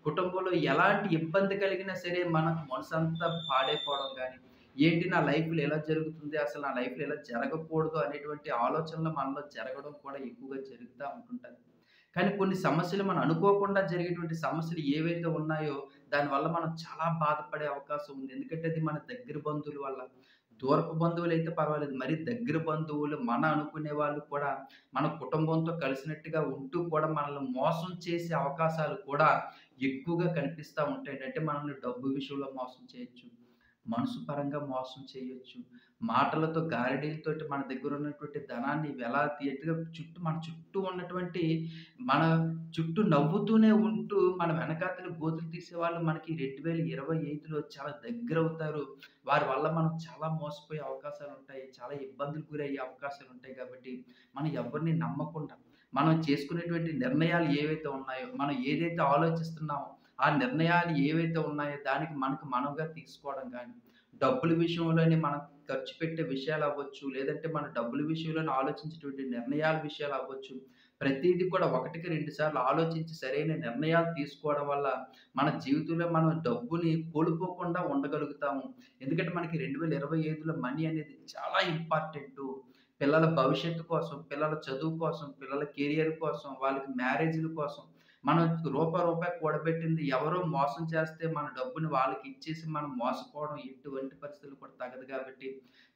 కుటుంబంలో ఎలాంటి ఇబ్బంది కలిగినా సరే మనకు మనసంతా పాడైపోవడం గాని, ఏంటి నా లైఫ్‌లో ఇలా జరుగుతుంది, అసలు నా లైఫ్‌లో ఇలా జరగకూడదు అనేటువంటి ఆలోచనలు మనలో జరగడం కూడా ఎక్కువగా జరుగుతా ఉంటుంటది. కానీ కొన్ని సమస్యలు మనం అనుకోకుండా జరిగేటువంటి సమస్యలు ఏవైతే ఉన్నాయో, దానివల్ల మనం చాలా బాధపడే అవకాశం ఉంది. ఎందుకంటే అది మన దగ్గర బంధువుల వల్ల. దూరపు బంధువులైతే పర్వాలేదు. మరి దగ్గర బంధువులు, మన అనుకునే వాళ్ళు కూడా మన కుటుంబంతో కలిసినట్టుగా ఉంటూ కూడా మనల్ని మోసం చేసే అవకాశాలు కూడా ఎక్కువగా కనిపిస్తా ఉంటాయండి. అంటే మనల్ని డబ్బు విషయంలో మోసం చేయొచ్చు. మనసు పరంగా మోసం చేయొచ్చు. మాటలతో గారడీలతోటి మన దగ్గరున్నటువంటి ధనాన్ని ఎటుగా మన చుట్టూ ఉన్నటువంటి మన చుట్టూ నవ్వుతూనే ఉంటూ మన వెనకాతల గోతులు తీసేవాళ్ళు మనకి 2025లో చాలా దగ్గరవుతారు. వారి వల్ల మనం చాలా మోసపోయే అవకాశాలుంటాయి. చాలా ఇబ్బందులకు గురయ్యే అవకాశాలుంటాయి కాబట్టి, మనం ఎవరిని నమ్మకుండా, మనం చేసుకునేటువంటి నిర్ణయాలు ఏవైతే ఉన్నాయో, మనం ఏదైతే ఆలోచిస్తున్నామో, ఆ నిర్ణయాలు ఏవైతే ఉన్నాయో దానికి మనకు మనవుగా తీసుకోవడం గాని, డబ్బుల విషయంలోని మనం ఖర్చు పెట్టే విషయాలవ్వచ్చు, లేదంటే మన డబ్బుల విషయంలోనే ఆలోచించేటువంటి నిర్ణయాల విషయాలవ్వచ్చు, ప్రతీది కూడా ఒకటికి 2 సార్లు ఆలోచించి సరైన నిర్ణయాలు తీసుకోవడం వల్ల మన జీవితంలో మనం డబ్బుని కోల్పోకుండా ఉండగలుగుతాము. ఎందుకంటే మనకి 2025లో మనీ అనేది చాలా ఇంపార్టెంటు. పిల్లల భవిష్యత్తు కోసం, పిల్లల చదువు కోసం, పిల్లల కెరియర్ కోసం, వాళ్ళకి మ్యారేజ్‌ల కోసం మనం రూపాయి కూడబెట్టింది ఎవరో మోసం చేస్తే మన డబ్బుని వాళ్ళకి ఇచ్చేసి మనం మోసపోవడం ఎటువంటి పరిస్థితుల్లో కూడా తగదు కాబట్టి,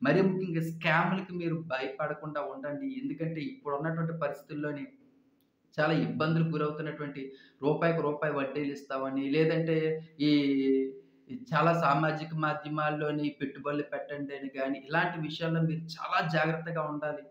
మరీ ముఖ్యంగా స్కామ్‌లకి మీరు భయపడకుండా ఉండండి. ఎందుకంటే ఇప్పుడున్నటువంటి పరిస్థితుల్లోని చాలా ఇబ్బందులకు గురవుతున్నటువంటి రూపాయికి రూపాయి వడ్డీలిస్తామని, లేదంటే ఈ ఈ చాలా సామాజిక మాధ్యమాల్లోని పెట్టుబడులు పెట్టండి అని గాని, ఇలాంటి విషయాల్లో మీరు చాలా జాగ్రత్తగా ఉండాలి.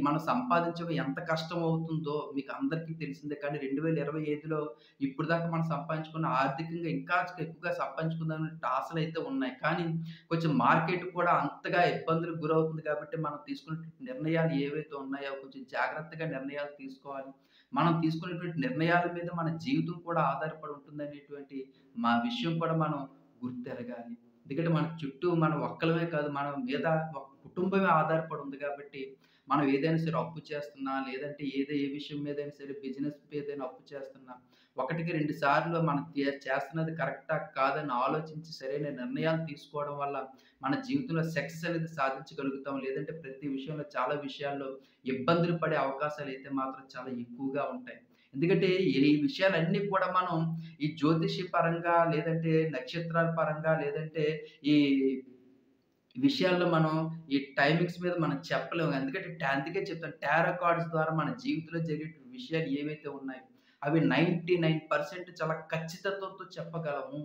మనం సంపాదించడం ఎంత కష్టమవుతుందో మీకు అందరికీ తెలిసిందే. కానీ 2025లో ఇప్పటిదాకా మనం సంపాదించుకున్న ఆర్థికంగా ఇంకా ఎక్కువగా సంపాదించుకుందామనే ఆశలైతే ఉన్నాయి. కానీ కొంచెం మార్కెట్ కూడా అంతగా ఇబ్బందులకు గురవుతుంది కాబట్టి, మనం తీసుకునే నిర్ణయాలు ఏవైతే ఉన్నాయో కొంచెం జాగ్రత్తగా నిర్ణయాలు తీసుకోవాలి. మనం తీసుకునేటువంటి నిర్ణయాల మీద మన జీవితం కూడా ఆధారపడి ఉంటుందనేటువంటి విషయం కూడా మనం గుర్తెరగాలి. ఎందుకంటే మన చుట్టూ మనం ఒక్కలమే కాదు, మన మీద ఒక కుటుంబమే ఆధారపడి ఉంది కాబట్టి, మనం ఏదైనా సరే అప్పు చేస్తున్నా, లేదంటే ఏ విషయం మీదైనా సరే బిజినెస్ మీదైనా అప్పు చేస్తున్నా, ఒకటికి 2 సార్లు మనం చేస్తున్నది కరెక్టా? కాదని ఆలోచించి సరైన నిర్ణయాలు తీసుకోవడం వల్ల మన జీవితంలో సక్సెస్ అనేది సాధించగలుగుతాం. లేదంటే ప్రతి విషయంలో చాలా విషయాల్లో ఇబ్బందులు పడే అవకాశాలైతే మాత్రం చాలా ఎక్కువగా ఉంటాయి. ఎందుకంటే ఈ విషయాలన్నీ కూడా మనం ఈ జ్యోతిష్య పరంగా, లేదంటే నక్షత్రాల పరంగా, లేదంటే ఈ ఈ విషయాల్లో మనం ఈ టైమింగ్స్ మీద మనం చెప్పలేము. ఎందుకంటే అందుకే చెప్తాను టారో కార్డ్స్ ద్వారా మన జీవితంలో జరిగే విషయాలు ఏవైతే ఉన్నాయో అవి 99% చాలా ఖచ్చితత్వంతో చెప్పగలము.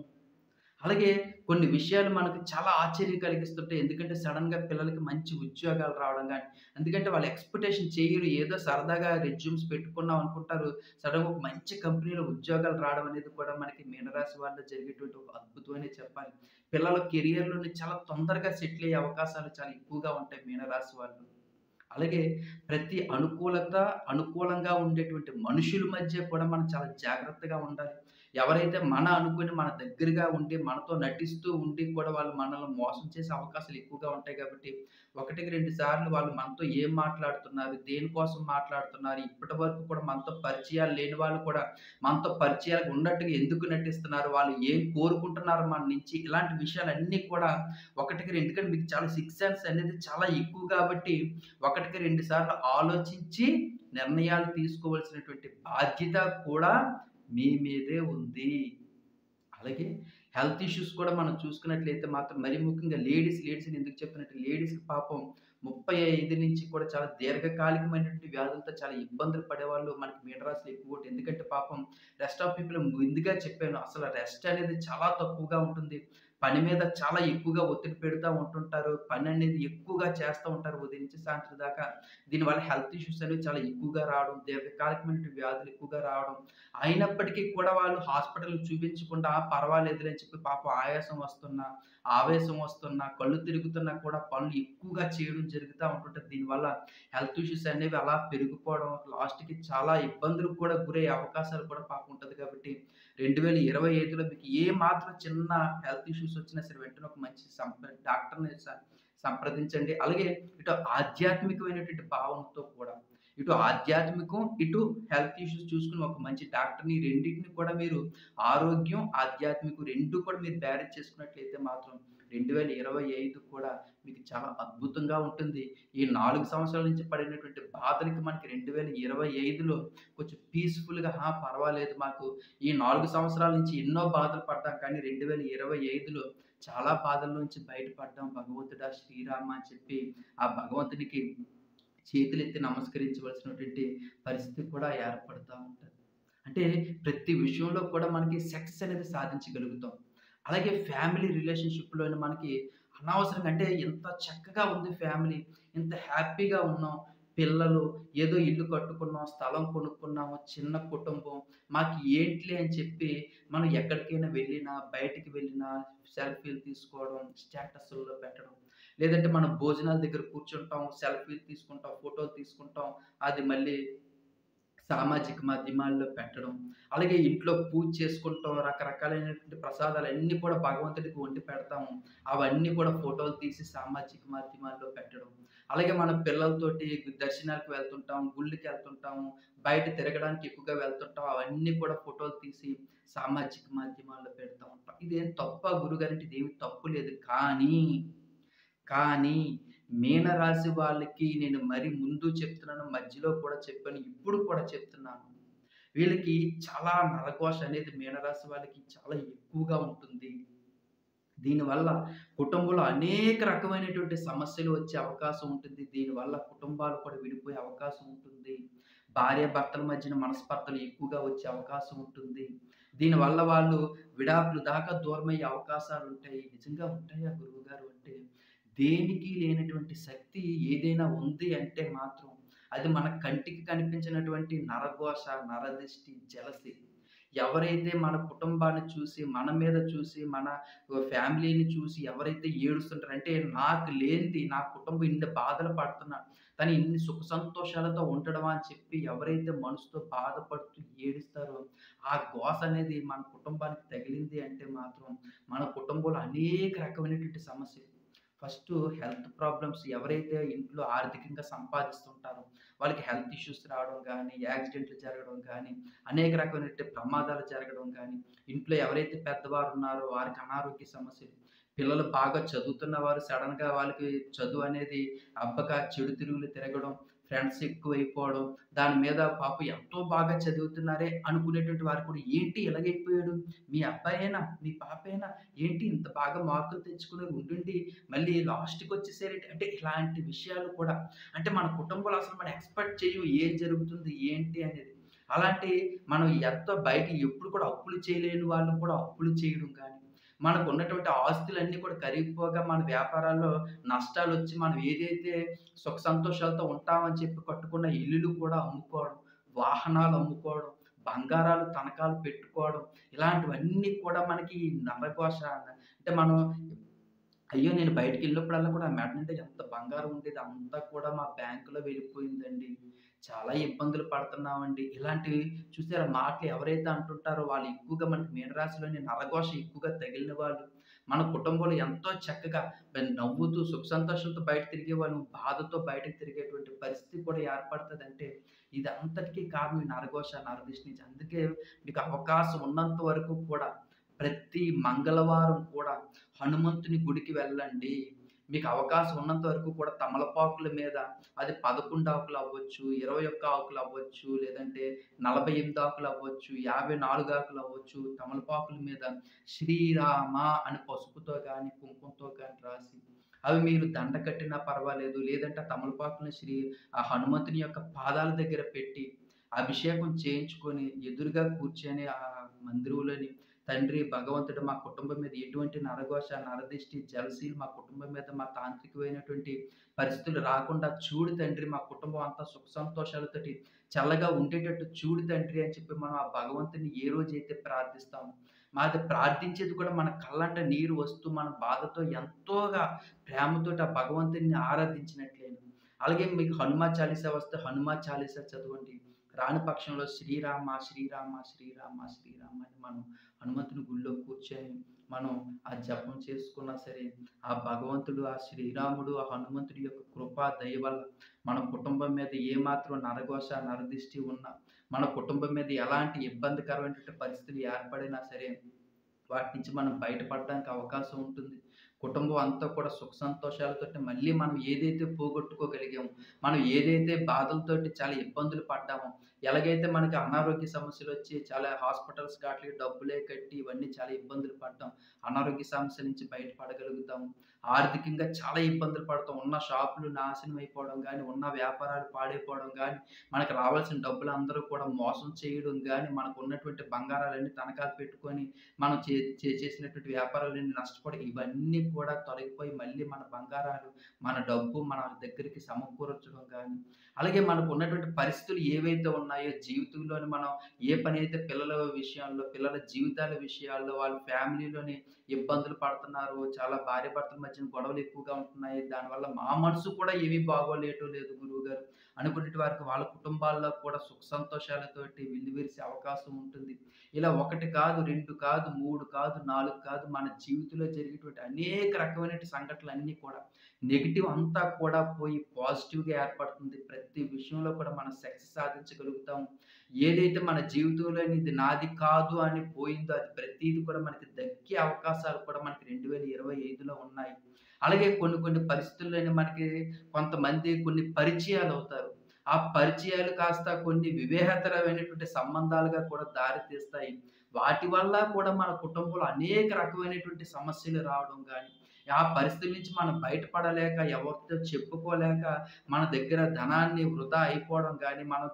అలాగే కొన్ని విషయాలు మనకు చాలా ఆశ్చర్యం కలిగిస్తుంటాయి. ఎందుకంటే సడెన్‌గా పిల్లలకి మంచి ఉద్యోగాలు రావడం గాని, ఎందుకంటే వాళ్ళు ఎక్స్‌పెక్టేషన్ చేయరు. ఏదో సరదాగా రెజ్యూమ్స్ పెట్టుకున్నాం అనుకుంటారు. సడెన్‌గా ఒక మంచి కంపెనీలో ఉద్యోగాలు రావడం అనేది కూడా మనకి మీనరాశి వాళ్ళలో జరిగేటువంటి ఒక అద్భుతం అనే చెప్పాలి. పిల్లల కెరియర్‌లోని చాలా తొందరగా సెటిల్ అయ్యే అవకాశాలు చాలా ఎక్కువగా ఉంటాయి మీనరాశి వాళ్ళు. అలాగే ప్రతి అనుకూలంగా ఉండేటువంటి మనుషుల మధ్య కూడా మనం చాలా జాగ్రత్తగా ఉండాలి. ఎవరైతే అనుకుని మన దగ్గరగా ఉండి, మనతో నటిస్తూ ఉండి కూడా వాళ్ళు మనల్ని మోసం చేసే అవకాశాలు ఎక్కువగా ఉంటాయి కాబట్టి, ఒకటికి 2 సార్లు వాళ్ళు మనతో ఏం మాట్లాడుతున్నారు? దేనికోసం మాట్లాడుతున్నారు? ఇప్పటి వరకు కూడా మనతో పరిచయాలు లేని వాళ్ళు కూడా మనతో పరిచయాలు ఉన్నట్టుగా ఎందుకు నటిస్తున్నారు? వాళ్ళు ఏం కోరుకుంటున్నారు మన నుంచి? ఇలాంటి విషయాలన్నీ కూడా ఎందుకంటే మీకు చాలా సిక్స్త్ సెన్స్ అనేది చాలా ఎక్కువ కాబట్టి ఒకటికి 2 సార్లు ఆలోచించి నిర్ణయాలు తీసుకోవాల్సినటువంటి బాధ్యత కూడా మీ మీదే ఉంది. అలాగే హెల్త్ ఇష్యూస్ కూడా మనం చూసుకున్నట్లయితే మాత్రం మరీ ముఖ్యంగా లేడీస్‌ని ఎందుకు చెప్తున్నట్టే లేడీస్‌కి పాపం 35 నుంచి కూడా చాలా దీర్ఘకాలికమైనటువంటి వ్యాధులతో చాలా ఇబ్బందులు పడేవాళ్ళు మనకి మీనరాశిలో ఎక్కువ. ఎందుకంటే పాపం రెస్ట్ ఆఫ్ పీపుల్ ముందుగా చెప్పాను. అసలు రెస్ట్ అనేది చాలా తక్కువగా ఉంటుంది. పని మీద చాలా ఎక్కువగా ఒత్తిడి పెడతా ఉంటుంటారు. పని అనేది ఎక్కువగా చేస్తూ ఉంటారు ఉదయం నుంచి సాయంత్రం దాకా. దీనివల్ల హెల్త్ ఇష్యూస్ అనేవి చాలా ఎక్కువగా రావడం, దీర్ఘకాలికమైన వ్యాధులు ఎక్కువగా రావడం. అయినప్పటికీ కూడా వాళ్ళు హాస్పిటల్‌కి చూపించకుండా పర్వాలేదులే అని చెప్పి పాపం ఆయాసం వస్తున్నా, ఆవేశం వస్తున్నా, కళ్ళు తిరుగుతున్నా కూడా పనులు ఎక్కువగా చేయడం జరుగుతా ఉంటుంటది. దీనివల్ల హెల్త్ ఇష్యూస్ అనేవి అలా పెరిగిపోవడం లాస్ట్‌కి చాలా ఇబ్బందులకు కూడా గురయ్యే అవకాశాలు కూడా పాపం ఉంటది కాబట్టి 2025లో మీకు ఏ మాత్రం చిన్న హెల్త్ ఇష్యూస్ వచ్చినా సరే వెంటనే ఒక మంచి డాక్టర్‌ని సంప్రదించండి. అలాగే ఇటు ఆధ్యాత్మికమైనటువంటి భావనతో కూడా ఇటు ఆధ్యాత్మికం, ఇటు హెల్త్ ఇష్యూస్ చూసుకొని ఒక మంచి డాక్టర్‌ని రెండిటిని కూడా మీరు ఆరోగ్యం, ఆధ్యాత్మికం 2 కూడా మీరు బ్యాలెన్స్ చేసుకున్నట్లయితే మాత్రం 2025 కూడా మీకు చాలా అద్భుతంగా ఉంటుంది. ఈ 4 సంవత్సరాల నుంచి పడినటువంటి బాధలకి మనకి 2025లో కొంచెం పీస్‌ఫుల్‌గా పర్వాలేదు మాకు ఈ 4 సంవత్సరాల నుంచి ఎన్నో బాధలు పడ్డాం కానీ 2025లో చాలా బాధల నుంచి బయటపడ్డాం. భగవంతుడా శ్రీరామ అని చెప్పి ఆ భగవంతునికి చేతులెత్తి నమస్కరించవలసినటువంటి పరిస్థితి కూడా ఏర్పడతా ఉంటది. అంటే ప్రతి విషయంలో కూడా మనకి సక్సెస్ అనేది సాధించగలుగుతాం. అలాగే ఫ్యామిలీ రిలేషన్‌షిప్‌లోని మనకి అనవసరంగా అంటే ఎంత చక్కగా ఉంది ఫ్యామిలీ, ఎంత హ్యాపీగా ఉన్నాం. పిల్లలు, ఏదో ఇల్లు కట్టుకున్నాం, స్థలం కొనుక్కున్నాము, చిన్న కుటుంబం. మాకు ఏంటిలే అని చెప్పి మనం ఎక్కడికైనా వెళ్ళినా, బయటికి వెళ్ళినా సెల్ఫీలు తీసుకోవడం, స్టేటస్‌ల్లో పెట్టడం. లేదంటే మనం భోజనాల దగ్గర కూర్చుంటాం, సెల్ఫీలు తీసుకుంటాం, ఫోటోలు తీసుకుంటాం. అది మళ్ళీ సామాజిక మాధ్యమాల్లో పెట్టడం. అలాగే ఇంట్లో పూజ చేసుకుంటాం. రకరకాలైనటువంటి ప్రసాదాలన్నీ కూడా భగవంతుడికి వండి పెడతాము. అవన్నీ కూడా ఫోటోలు తీసి సామాజిక మాధ్యమాల్లో పెట్టడం. అలాగే మన పిల్లలతోటి దర్శనాలకు వెళ్తుంటాం, గుళ్ళకెళ్తుంటాము, బయట తిరగడానికి ఎక్కువగా వెళ్తుంటాం. అవన్నీ కూడా ఫోటోలు తీసి సామాజిక మాధ్యమాల్లో పెడతా ఉంటాం. ఇదేం తప్పా గురుగారంటే ఇదేమి తప్పు లేదు. కానీ మీనరాశి వాళ్ళకి నేను మరి ముందు చెప్తున్నాను, మధ్యలో కూడా చెప్పాను, ఇప్పుడు కూడా చెప్తున్నాను. వీళ్ళకి చాలా నరఘోష అనేది మీనరాశి వాళ్ళకి చాలా ఎక్కువగా ఉంటుంది. దీనివల్ల కుటుంబంలో అనేక రకమైనటువంటి సమస్యలు వచ్చే అవకాశం ఉంటుంది. దీనివల్ల కుటుంబాలు కూడా విడిపోయే అవకాశం ఉంటుంది. భార్యాభర్తల మధ్యన మనస్పర్ధలు ఎక్కువగా వచ్చే అవకాశం ఉంటుంది. దీనివల్ల వాళ్ళు విడాకులు దాకా దూరమయ్యే అవకాశాలుంటాయి. నిజంగా ఉంటాయా గురువుగారు అంటే, దేనికి లేనటువంటి శక్తి ఏదైనా ఉంది అంటే మాత్రం అది మన కంటికి కనిపించినటువంటి నరఘోష, నరదిష్టి, జెలసీ. ఎవరైతే మన కుటుంబాన్ని చూసి, మన మీద చూసి, మన ఫ్యామిలీని చూసి ఎవరైతే ఏడుస్తుంటారో అంటే నాకు లేనిది నా కుటుంబం ఇన్ని బాధలు పడుతున్నా, తను ఇన్ని సుఖ సంతోషాలతో ఉండడమా అని చెప్పి ఎవరైతే మనసుతో బాధపడుతూ ఏడుస్తారో, ఆ గోస అనేది మన కుటుంబానికి తగిలింది అంటే మాత్రం మన కుటుంబంలో అనేక రకమైనటువంటి సమస్యలు. ఫస్టు హెల్త్ ప్రాబ్లమ్స్ ఎవరైతే ఇంట్లో ఆర్థికంగా సంపాదిస్తుంటారో, వాళ్ళకి హెల్త్ ఇష్యూస్ రావడం గానీ, యాక్సిడెంట్లు జరగడం గానీ, అనేక రకమైనటువంటి ప్రమాదాలు జరగడం గానీ, ఇంట్లో ఎవరైతే పెద్దవారున్నారో వారికి అనారోగ్య సమస్యలు, పిల్లలు బాగా చదువుతున్న వారు సడెన్‌గా వాళ్ళకి చదువు అనేది అబ్బక చెడు తిరుగులు తిరగడం, ఫ్రెండ్స్ ఎక్కువైపోవడం, దాని మీద పాపం ఎంతో బాగా చదువుతున్నారే అనుకునేటువంటి వారు కూడా ఏంటి ఇలాగైపోయాడు? మీ అబ్బాయేనా? మీ పాపేనా? ఏంటి ఇంత బాగా మార్కులు తెచ్చుకొని ఉండుండి మళ్ళీ లాస్ట్‌కొచ్చేసారేంటి? అంటే ఇలాంటి విషయాలు కూడా అంటే మన కుటుంబంలో అసలు మనం ఎక్స్‌పెక్ట్ చెయ్యం ఏం జరుగుతుంది? ఏంటి అనేది. అలాంటి మనం ఎంతో బయట ఎప్పుడు కూడా అప్పులు చేయలేని వాళ్ళు కూడా అప్పులు చేయడం కానీ, మనకున్నటువంటి ఆస్తులన్నీ కూడా కరిగిపోగా మన వ్యాపారాల్లో నష్టాలొచ్చి మనం ఏదైతే సుఖ సంతోషాలతో ఉంటామని చెప్పి కట్టుకున్న ఇల్లులు కూడా అమ్ముకోవడం, వాహనాలు అమ్ముకోవడం, బంగారాలు తనఖాలు పెట్టుకోవడం, ఇలాంటివన్నీ కూడా మనకి ఈ నరఘోష అంటే మనం అయ్యో! నేను బయటికెళ్ళినప్పుడల్లా కూడా మెడ నిండా ఎంత బంగారం ఉండేది అంతా కూడా మా బ్యాంక్‌లో వెళ్ళిపోయిందండి. చాలా ఇబ్బందులు పడుతున్నామండి. ఇలాంటివి చూసారా మాటలు ఎవరైతే అంటుంటారో వాళ్ళు ఎక్కువగా మనకి మీనరాశిలోని నరఘోష ఎక్కువగా తగిలిన వాళ్ళు. మన కుటుంబంలో ఎంతో చక్కగా నవ్వుతూ సుఖ సంతోషాలతో బయట తిరిగేవాళ్ళు బాధతో బయటకు తిరిగేటువంటి పరిస్థితి కూడా ఏర్పడతదంటే ఇది అంతటికి కారణం ఈ నరఘోష, నరదిష్టి నుంచి. అందుకే మీకు అవకాశం ఉన్నంత వరకు కూడా ప్రతి మంగళవారం కూడా హనుమంతుని గుడికి వెళ్ళండి. మీకు అవకాశం ఉన్నంత వరకు కూడా తమలపాకుల మీద అది 11 ఆకులు అవ్వచ్చు, 21 ఆకులు అవ్వచ్చు, లేదంటే 48 ఆకులు అవ్వచ్చు, 54 ఆకులు అవ్వచ్చు. తమలపాకుల మీద శ్రీరామ అని పసుపుతో గాని, కుంకుమతో గాని రాసి అవి మీరు దండ కట్టినా పర్వాలేదు. లేదంటే ఆ తమలపాకులని ఆ హనుమంతుని యొక్క పాదాల దగ్గర పెట్టి అభిషేకం చేయించుకొని ఎదురుగా కూర్చొని ఆ మందిరంలోని తండ్రి భగవంతుడు మా కుటుంబం మీద ఎటువంటి నరఘోష, నరదిష్టి, జలసీలు మా కుటుంబం మీద మా తాంత్రికమైనటువంటి పరిస్థితులు రాకుండా చూడు తండ్రి. మా కుటుంబం అంతా సుఖ సంతోషాలతోటి చల్లగా ఉండేటట్టు చూడు తండ్రి అని చెప్పి మనం ఆ భగవంతుని ఏ రోజైతే ప్రార్థిస్తామో, మాది ప్రార్థించేది కూడా మన కళ్ళంట నీరు వస్తూ మన బాధతో ఎంతోగా ప్రేమతోటి ఆ భగవంతుడిని ఆరాధించినట్లేను. అలాగే మీకు హనుమాన్ చాలీసా వస్తే హనుమాన్ చాలీసా చదవండి. రాని పక్షంలో శ్రీరామ, శ్రీరామ, శ్రీరామ, శ్రీరామ అని మనం హనుమంతుని గుడిలో కూర్చొని మనం ఆ జపం చేసుకున్నా సరే, ఆ భగవంతుడు, ఆ శ్రీరాముడు, ఆ హనుమంతుడి యొక్క కృప, దయ వల్ల మన కుటుంబం మీద ఏమాత్రం నరఘోష, నరదిష్టి ఉన్నా, మన కుటుంబం మీద ఎలాంటి ఇబ్బందికరమైనటువంటి పరిస్థితులు ఏర్పడినా సరే, వాటి నుంచి మనం బయటపడడానికి అవకాశం ఉంటుంది. కుటుంబం అంతా కూడా సుఖ సంతోషాలతోటి మళ్ళీ మనం ఏదైతే పోగొట్టుకోగలిగామో, మనం ఏదైతే బాధలతోటి చాలా ఇబ్బందులు పడ్డామో, ఎలాగైతే మనకి అనారోగ్య సమస్యలొచ్చి చాలా హాస్పిటల్స్‌కి ఆటిలకి డబ్బులే కట్టి ఇవన్నీ చాలా ఇబ్బందులు పడ్డాం. అనారోగ్య సమస్యల నుంచి బయటపడగలుగుతాము. ఆర్థికంగా చాలా ఇబ్బందులు పడతాం. ఉన్న షాపులు నాశనం అయిపోవడం గానీ, ఉన్న వ్యాపారాలు పాడైపోవడం గానీ, మనకు రావాల్సిన డబ్బులు అందరూ కూడా మోసం చేయడం గానీ, మనకున్నటువంటి బంగారాలన్నీ తనఖాలు పెట్టుకొని మనం చేసినటువంటి వ్యాపారాలన్నీ నష్టపోవడం ఇవన్నీ కూడా తొలగిపోయి మళ్ళీ మన బంగారాలు, మన డబ్బు మన దగ్గరికి సమకూర్చడం గానీ, అలాగే మనకున్నటువంటి పరిస్థితులు ఏవైతే ఉన్నాయో జీవితంలోని మనం ఏ పనైతే పిల్లల విషయాల్లో, పిల్లల జీవితాల విషయాల్లో, వాళ్ళ ఫ్యామిలీలోని ఇబ్బందులు పడుతున్నారు. చాలా భార్యాభర్తల మధ్యన గొడవలు ఎక్కువగా ఉంటున్నాయి. దానివల్ల మా మనసు కూడా ఏమీ బాగోలేటం లేదు గురువుగారు. అనుకునేటి వారికి వాళ్ళ కుటుంబాల్లో కూడా సుఖ సంతోషాలతోటి వెల్లివిరిసే అవకాశం ఉంటుంది. ఇలా 1 కాదు, 2 కాదు, 3 కాదు, 4 కాదు మన జీవితంలో జరిగేటువంటి అనేక రకమైనటువంటి సంఘటనలన్నీ కూడా నెగెటివ్ అంతా కూడా పోయి పాజిటివ్‌గా ఏర్పడుతుంది. ప్రతి విషయంలో కూడా మనం సక్సెస్ సాధించగలుగుతాం. ఏదైతే మన జీవితంలోని ఇది నాది కాదు అని పోయిందో అది ప్రతీది కూడా మనకి దక్కే అవకాశాలు కూడా మనకి 2025లో ఉన్నాయి. అలాగే కొన్ని కొన్ని పరిస్థితుల్లోని మనకి కొంతమంది కొన్ని పరిచయాలవుతారు. ఆ పరిచయాలు కాస్త కొన్ని వివేహేతరమైనటువంటి సంబంధాలుగా కూడా దారి తీస్తాయి. వాటి వల్ల కూడా మన కుటుంబంలో అనేక రకమైనటువంటి సమస్యలు రావడం గానీ, ఆ పరిస్థితుల నుంచి మనం బయటపడలేక, ఎవరితో చెప్పుకోలేక, మన దగ్గర ధనాన్ని వృధా అయిపోవడం గానీ, మనం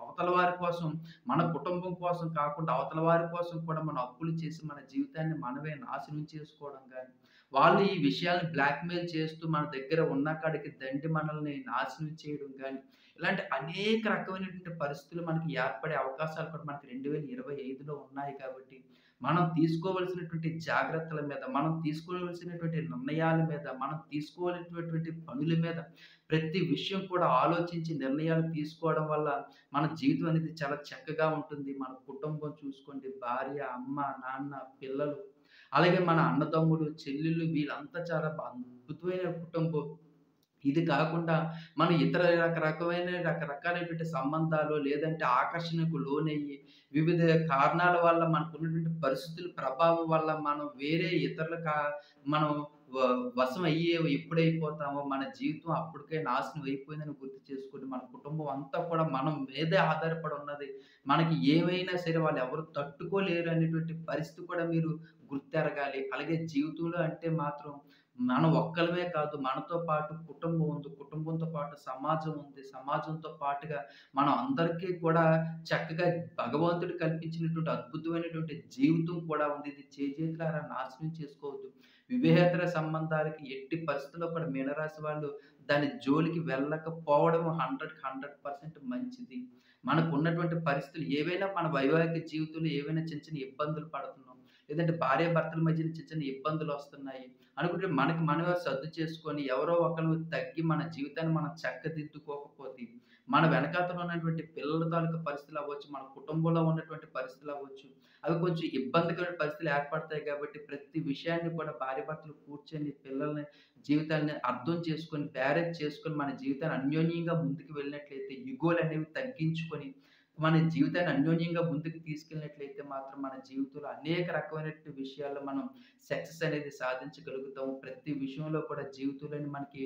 అవతల వారి కోసం, మన కుటుంబం కోసం కాకుండా అవతల వారి కోసం కూడా మనం అప్పులు చేసి మన జీవితాన్ని మనమే నాశనం చేసుకోవడం గానీ, వాళ్ళు ఈ విషయాలను బ్లాక్‌మెయిల్ చేస్తూ మన దగ్గర ఉన్న కాడికి దండి మనల్ని నాశనం చేయడం గానీ, ఇలాంటి అనేక రకమైనటువంటి పరిస్థితులు మనకి ఏర్పడే అవకాశాలు కూడా మనకి 2025లో ఉన్నాయి కాబట్టి, మనం తీసుకోవాల్సినటువంటి జాగ్రత్తల మీద, మనం తీసుకోవాల్సినటువంటి నిర్ణయాల మీద, మనం తీసుకోవాల్సినటువంటి పనుల మీద ప్రతి విషయం కూడా ఆలోచించి నిర్ణయాలు తీసుకోవడం వల్ల మన జీవితం అనేది చాలా చక్కగా ఉంటుంది. మన కుటుంబం చూసుకోండి భార్య, అమ్మ, నాన్న, పిల్లలు అలాగే మన అన్నదమ్ములు, చెల్లెళ్ళు వీళ్ళంతా చాలా అద్భుతమైన కుటుంబం. ఇది కాకుండా మనం ఇతర రకరకాలైనటువంటి సంబంధాలు లేదంటే ఆకర్షణకు లోనయ్యి, వివిధ కారణాల వల్ల మనకున్నటువంటి పరిస్థితుల ప్రభావం వల్ల మనం వేరే ఇతరుల మనం వ వశం ఎప్పుడైపోతామో మన జీవితం అప్పటికే నాశనం అయిపోయిందని గుర్తు చేసుకొని, మన కుటుంబం అంతా కూడా మనం మీదే ఆధారపడి ఉన్నది. మనకి ఏమైనా సరే వాళ్ళెవరు తట్టుకోలేరు అనేటువంటి పరిస్థితి కూడా మీరు గుర్తెరగాలి. అలాగే జీవితంలో అంటే మాత్రం మనం ఒక్కలమే కాదు, మనతో పాటు కుటుంబం ఉంది. కుటుంబంతో పాటు సమాజం ఉంది. సమాజంతో పాటుగా మనం అందరికీ కూడా చక్కగా భగవంతుడు కల్పించినటువంటి అద్భుతమైనటువంటి జీవితం కూడా ఉంది. ఇది చేజేతులారా నాశనం చేసుకోవద్దు. వివాహేతర సంబంధాలకి ఎట్టి పరిస్థితుల్లో కూడా మీనరాశి వాళ్ళు దాని జోలికి వెళ్ళకపోవడం 100కి 100% మంచిది. మనకున్నటువంటి పరిస్థితులు ఏవైనా మన వైవాహిక జీవితంలో ఏవైనా చిన్న చిన్న ఇబ్బందులు పడుతున్నాం. లేదంటే భార్యాభర్తల మధ్యన చిన్న చిన్న ఇబ్బందులొస్తున్నాయి అనుకుంటే మనకి మనమే సర్దు చేసుకొని ఎవరో ఒకళ్ళు తగ్గి మన జీవితాన్ని మనం చక్కదిద్దుకోకపోతే, మన వెనకాతల ఉన్నటువంటి పిల్లల తాలూకా పరిస్థితులు అవ్వచ్చు, మన కుటుంబంలో ఉన్నటువంటి పరిస్థితులు అవ్వచ్చు, అవి కొంచెం ఇబ్బందికరమైన పరిస్థితులు ఏర్పడతాయి కాబట్టి ప్రతి విషయాన్ని కూడా భార్యాభర్తలు కూర్చొని పిల్లల్ని జీవితాల్ని అర్థం చేసుకొని, బ్యారేజ్ చేసుకొని మన జీవితాన్ని అన్యోన్యంగా ముందుకు వెళ్ళినట్లయితే ఇగోలనేవి తగ్గించుకొని మన జీవితాన్ని అన్యోన్యంగా ముందుకు తీసుకెళ్ళినట్లయితే మాత్రం మన జీవితంలో అనేక రకమైనటువంటి విషయాల్లో మనం సక్సెస్ అనేది సాధించగలుగుతాం. ప్రతి విషయంలో కూడా జీవితంలోని మనకి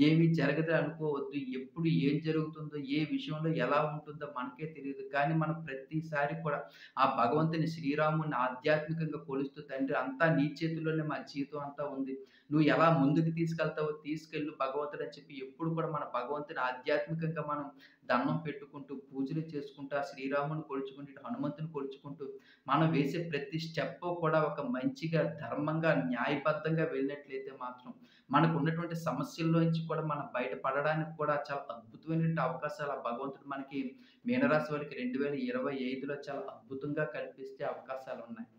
ఏమి జరగదు అనుకోవద్దు. ఎప్పుడు ఏం జరుగుతుందో, ఏ విషయంలో ఎలా ఉంటుందో మనకే తెలీదు. కానీ మనం ప్రతిసారి కూడా ఆ భగవంతుని శ్రీరాముడిని ఆధ్యాత్మికంగా కొలుస్తూ తండ్రి అంతా నీ చేతుల్లోనే మా జీవితం అంతా ఉంది. నువ్వు ఎలా ముందుకు తీసుకెళ్తావో తీసుకెళ్ళు భగవంతుడు అని చెప్పి ఎప్పుడు కూడా మన భగవంతుని ఆధ్యాత్మికంగా మనం దండం పెట్టుకుంటూ, పూజలు చేసుకుంటూ, ఆ శ్రీరాముని కొలుచుకుంటూ, ఇటు హనుమంతుని కొలుచుకుంటూ, మనం వేసే ప్రతి స్టెప్పు కూడా ఒక మంచిగా, ధర్మంగా, న్యాయబద్ధంగా వెళ్ళినట్లయితే మాత్రం, మనకున్నటువంటి సమస్యల్లోంచి కూడా మనం బయటపడడానికి కూడా చాలా అద్భుతమైనటువంటి అవకాశాలు ఆ భగవంతుడు మనకి మీనరాశి వారికి 2025లో చాలా అద్భుతంగా కల్పిస్తే అవకాశాలున్నాయి.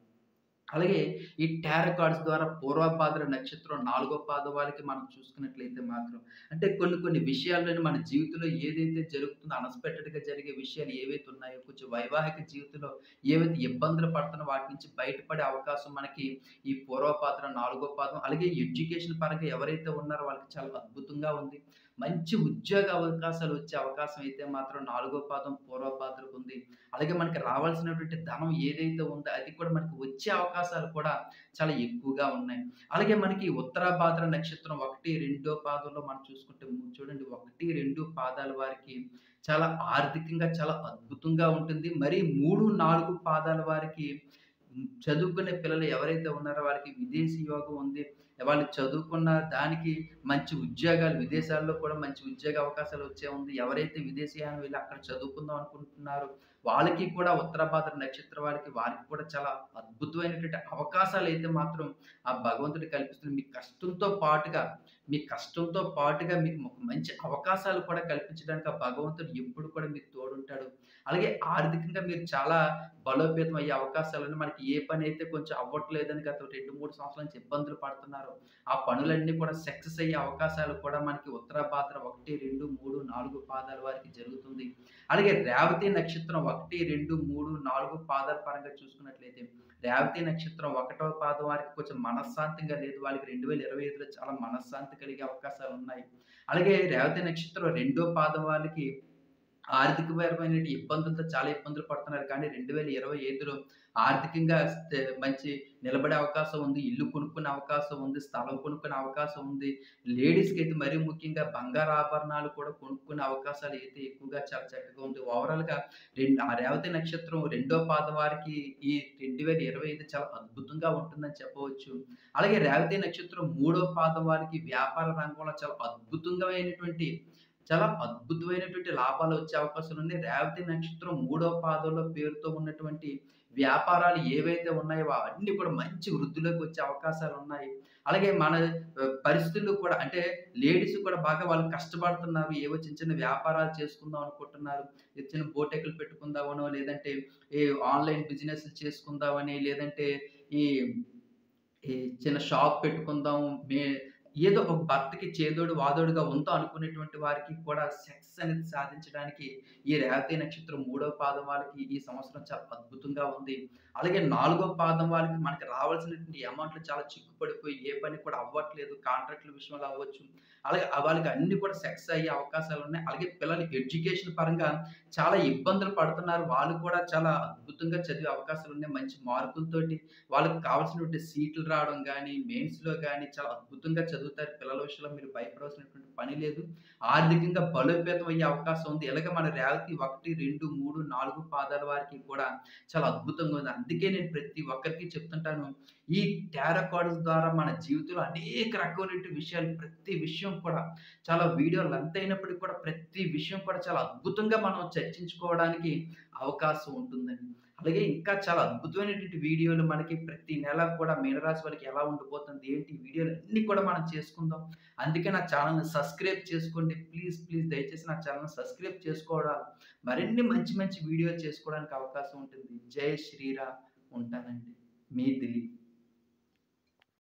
అలాగే ఈ టారో కార్డ్స్ ద్వారా పూర్వభాద్ర నక్షత్రం 4 పాదం వాళ్ళకి మనం చూసుకున్నట్లయితే మాత్రం అంటే కొన్ని కొన్ని విషయాల్లోని మన జీవితంలో ఏదైతే జరుగుతుందో అన్‌ఎక్స్‌పెక్టెడ్‌గా జరిగే విషయాలు ఏవైతే ఉన్నాయో, కొంచెం వైవాహిక జీవితంలో ఏవైతే ఇబ్బందులు పడుతున్నామో వాటి నుంచి బయటపడే అవకాశం మనకి ఈ పూర్వభాద్ర 4 పాదం అలాగే ఎడ్యుకేషన్ పరంగా ఎవరైతే ఉన్నారో వాళ్ళకి చాలా అద్భుతంగా ఉంది. మంచి ఉద్యోగ అవకాశాలు వచ్చే అవకాశం అయితే మాత్రం 4 పాదం పూర్వభాద్రకుంది. అలాగే మనకి రావాల్సినటువంటి ధనం ఏదైతే ఉందో అది కూడా మనకి వచ్చే అవకాశాలు కూడా చాలా ఎక్కువగా ఉన్నాయి. అలాగే మనకి ఉత్తరాభాద్ర నక్షత్రం 1, 2 పాదంలో మనం చూసుకుంటే చూడండి 1, 2 పాదాల వారికి చాలా ఆర్థికంగా చాలా అద్భుతంగా ఉంటుంది. మరి 3, 4 పాదాల వారికి చదువుకునే పిల్లలు ఎవరైతే ఉన్నారో వాళ్ళకి విదేశీ యోగం ఉంది. వాళ్ళు చదువుకున్న దానికి మంచి ఉద్యోగాలు విదేశాల్లో కూడా మంచి ఉద్యోగ అవకాశాలు వచ్చే ఉంది. ఎవరైతే విదేశీయానం వెళ్లి అక్కడ చదువుకుందాం అనుకుంటున్నారో వాళ్ళకి కూడా ఉత్తరాభాద్ర నక్షత్రం వారికి కూడా చాలా అద్భుతమైనటువంటి అవకాశాలైతే మాత్రం ఆ భగవంతుడు కల్పిస్తున్న మీ కష్టంతో పాటుగా మీకు ఒక మంచి అవకాశాలు కూడా కల్పించడానికి ఆ భగవంతుడు ఎప్పుడు కూడా మీకు తోడుంటాడు. అలాగే ఆర్థికంగా మీరు చాలా బలోపేతం అయ్యే అవకాశాలను మనకి ఏ పనైతే కొంచెం అవ్వట్లేదని గత 2, 3 సంవత్సరాల నుంచి ఇబ్బందులు పడుతున్నారో, ఆ పనులన్నీ కూడా సక్సెస్ అయ్యే అవకాశాలు కూడా మనకి ఉత్తరాభాద్ర 1, 2, 3, 4 పాదాల వారికి జరుగుతుంది. అలాగే రేవతి నక్షత్రం 1, 2, 3, 4 పాదాల పరంగా చూసుకున్నట్లయితే, రేవతి నక్షత్రం 1వ పాదం వారికి కొంచెం మనశ్శాంతిగా లేదు. వాళ్ళకి 2025లో చాలా మనశ్శాంతి కలిగే అవకాశాలున్నాయి. అలాగే రేవతి నక్షత్రం 2వ పాదం వాళ్ళకి ఆర్థికపరమైన ఇబ్బందులతో చాలా ఇబ్బందులు పడుతున్నారు. కానీ 2025లో ఆర్థికంగా మంచి నిలబడే అవకాశం ఉంది. ఇల్లు కొనుక్కునే అవకాశం ఉంది. స్థలం కొనుక్కునే అవకాశం ఉంది. లేడీస్‌కైతే మరీ ముఖ్యంగా బంగారు ఆభరణాలు కూడా కొనుక్కునే అవకాశాలు అయితే ఎక్కువగా చాలా చక్కగా ఉంది. ఓవరాల్‌గా ఆ రేవతి నక్షత్రం 2వ పాదం వారికి ఈ 2025 చాలా అద్భుతంగా ఉంటుందని చెప్పవచ్చు. అలాగే రేవతి నక్షత్రం 3వ పాదం వారికి వ్యాపార రంగంలో చాలా అద్భుతమైనటువంటి లాభాలొచ్చే అవకాశాలున్నాయి. రేవతి నక్షత్రం 3వ పాదంలో పేరుతో ఉన్నటువంటి వ్యాపారాలు ఏవైతే ఉన్నాయో అవన్నీ కూడా మంచి వృద్ధిలోకి వచ్చే అవకాశాలున్నాయి. అలాగే మన పరిస్థితులు కూడా అంటే లేడీస్ కూడా బాగా వాళ్ళు కష్టపడుతున్నారు. ఏవో చిన్న చిన్న వ్యాపారాలు చేసుకుందాం అనుకుంటున్నారు. చిన్న బోటెకులు పెట్టుకుందామనో, లేదంటే ఈ ఆన్‌లైన్ బిజినెస్‌లు చేసుకుందామని, లేదంటే ఈ ఈ చిన్న షాప్ పెట్టుకుందాం. ఏదో ఒక భర్తకి చేదోడు వాదోడుగా ఉందాం అనుకునేటువంటి వారికి కూడా సెక్స్ అనేది సాధించడానికి ఈ రేవతి నక్షత్రం 3వ పాదం వాళ్ళకి ఈ సంవత్సరం చాలా అద్భుతంగా ఉంది. అలాగే 4వ పాదం వాళ్ళకి మనకి రావాల్సినటువంటి అమౌంట్‌లు చాలా చిక్కుపడిపోయి ఏ పని కూడా అవ్వట్లేదు. కాంట్రాక్ట్‌ల విషయంలో అవ్వచ్చు. అలాగే వాళ్ళకి అన్నీ కూడా సెక్స్ అయ్యే అవకాశాలున్నాయి. అలాగే పిల్లలు ఎడ్యుకేషన్ పరంగా చాలా ఇబ్బందులు పడుతున్నారు. వాళ్ళు కూడా చాలా అద్భుతంగా చదివే అవకాశాలున్నాయి. మంచి మార్కులతోటి వాళ్ళకి కావాల్సినటువంటి సీట్లు రావడం గానీ, మెయిన్స్‌లో గానీ చాలా అద్భుతంగా చదువుతారు. పిల్లల విషయంలో మీరు భయపడవలసినటువంటి పని లేదు. ఆర్థికంగా బలోపేతం అయ్యే అవకాశం ఉంది. ఇలాగ మన రేవతి 1, 2, 3, 4 పాదాల వారికి కూడా చాలా అద్భుతంగా ఉంది. అందుకే నేను ప్రతి ఒక్కరికి చెప్తుంటాను. ఈ టారో కార్డ్స్ ద్వారా మన జీవితంలో అనేక రకమైనటువంటి విషయాలు ప్రతి విషయం కూడా చాలా వీడియో లెంత్ అయినప్పటికి కూడా ప్రతి విషయం కూడా చాలా అద్భుతంగా మనం చర్చించుకోవడానికి అవకాశం ఉంటుందండి. అలాగే ఇంకా చాలా అద్భుతమైనటువంటి వీడియోలు మనకి ప్రతి నెల కూడా మీనరాశి వాళ్ళకి ఎలా ఉండిపోతుంది, ఏంటి ఈ వీడియోలన్నీ కూడా మనం చేసుకుందాం. అందుకే నా ఛానెల్‌ని సబ్స్క్రైబ్ చేసుకోండి. ప్లీజ్, ప్లీజ్ దయచేసి నా ఛానెల్‌ని సబ్స్క్రైబ్ చేసుకోవడం మరిన్ని మంచి మంచి వీడియోలు చేసుకోవడానికి అవకాశం ఉంటుంది. జై శ్రీరామ్. ఉంటానండి. మీ దిలీప్.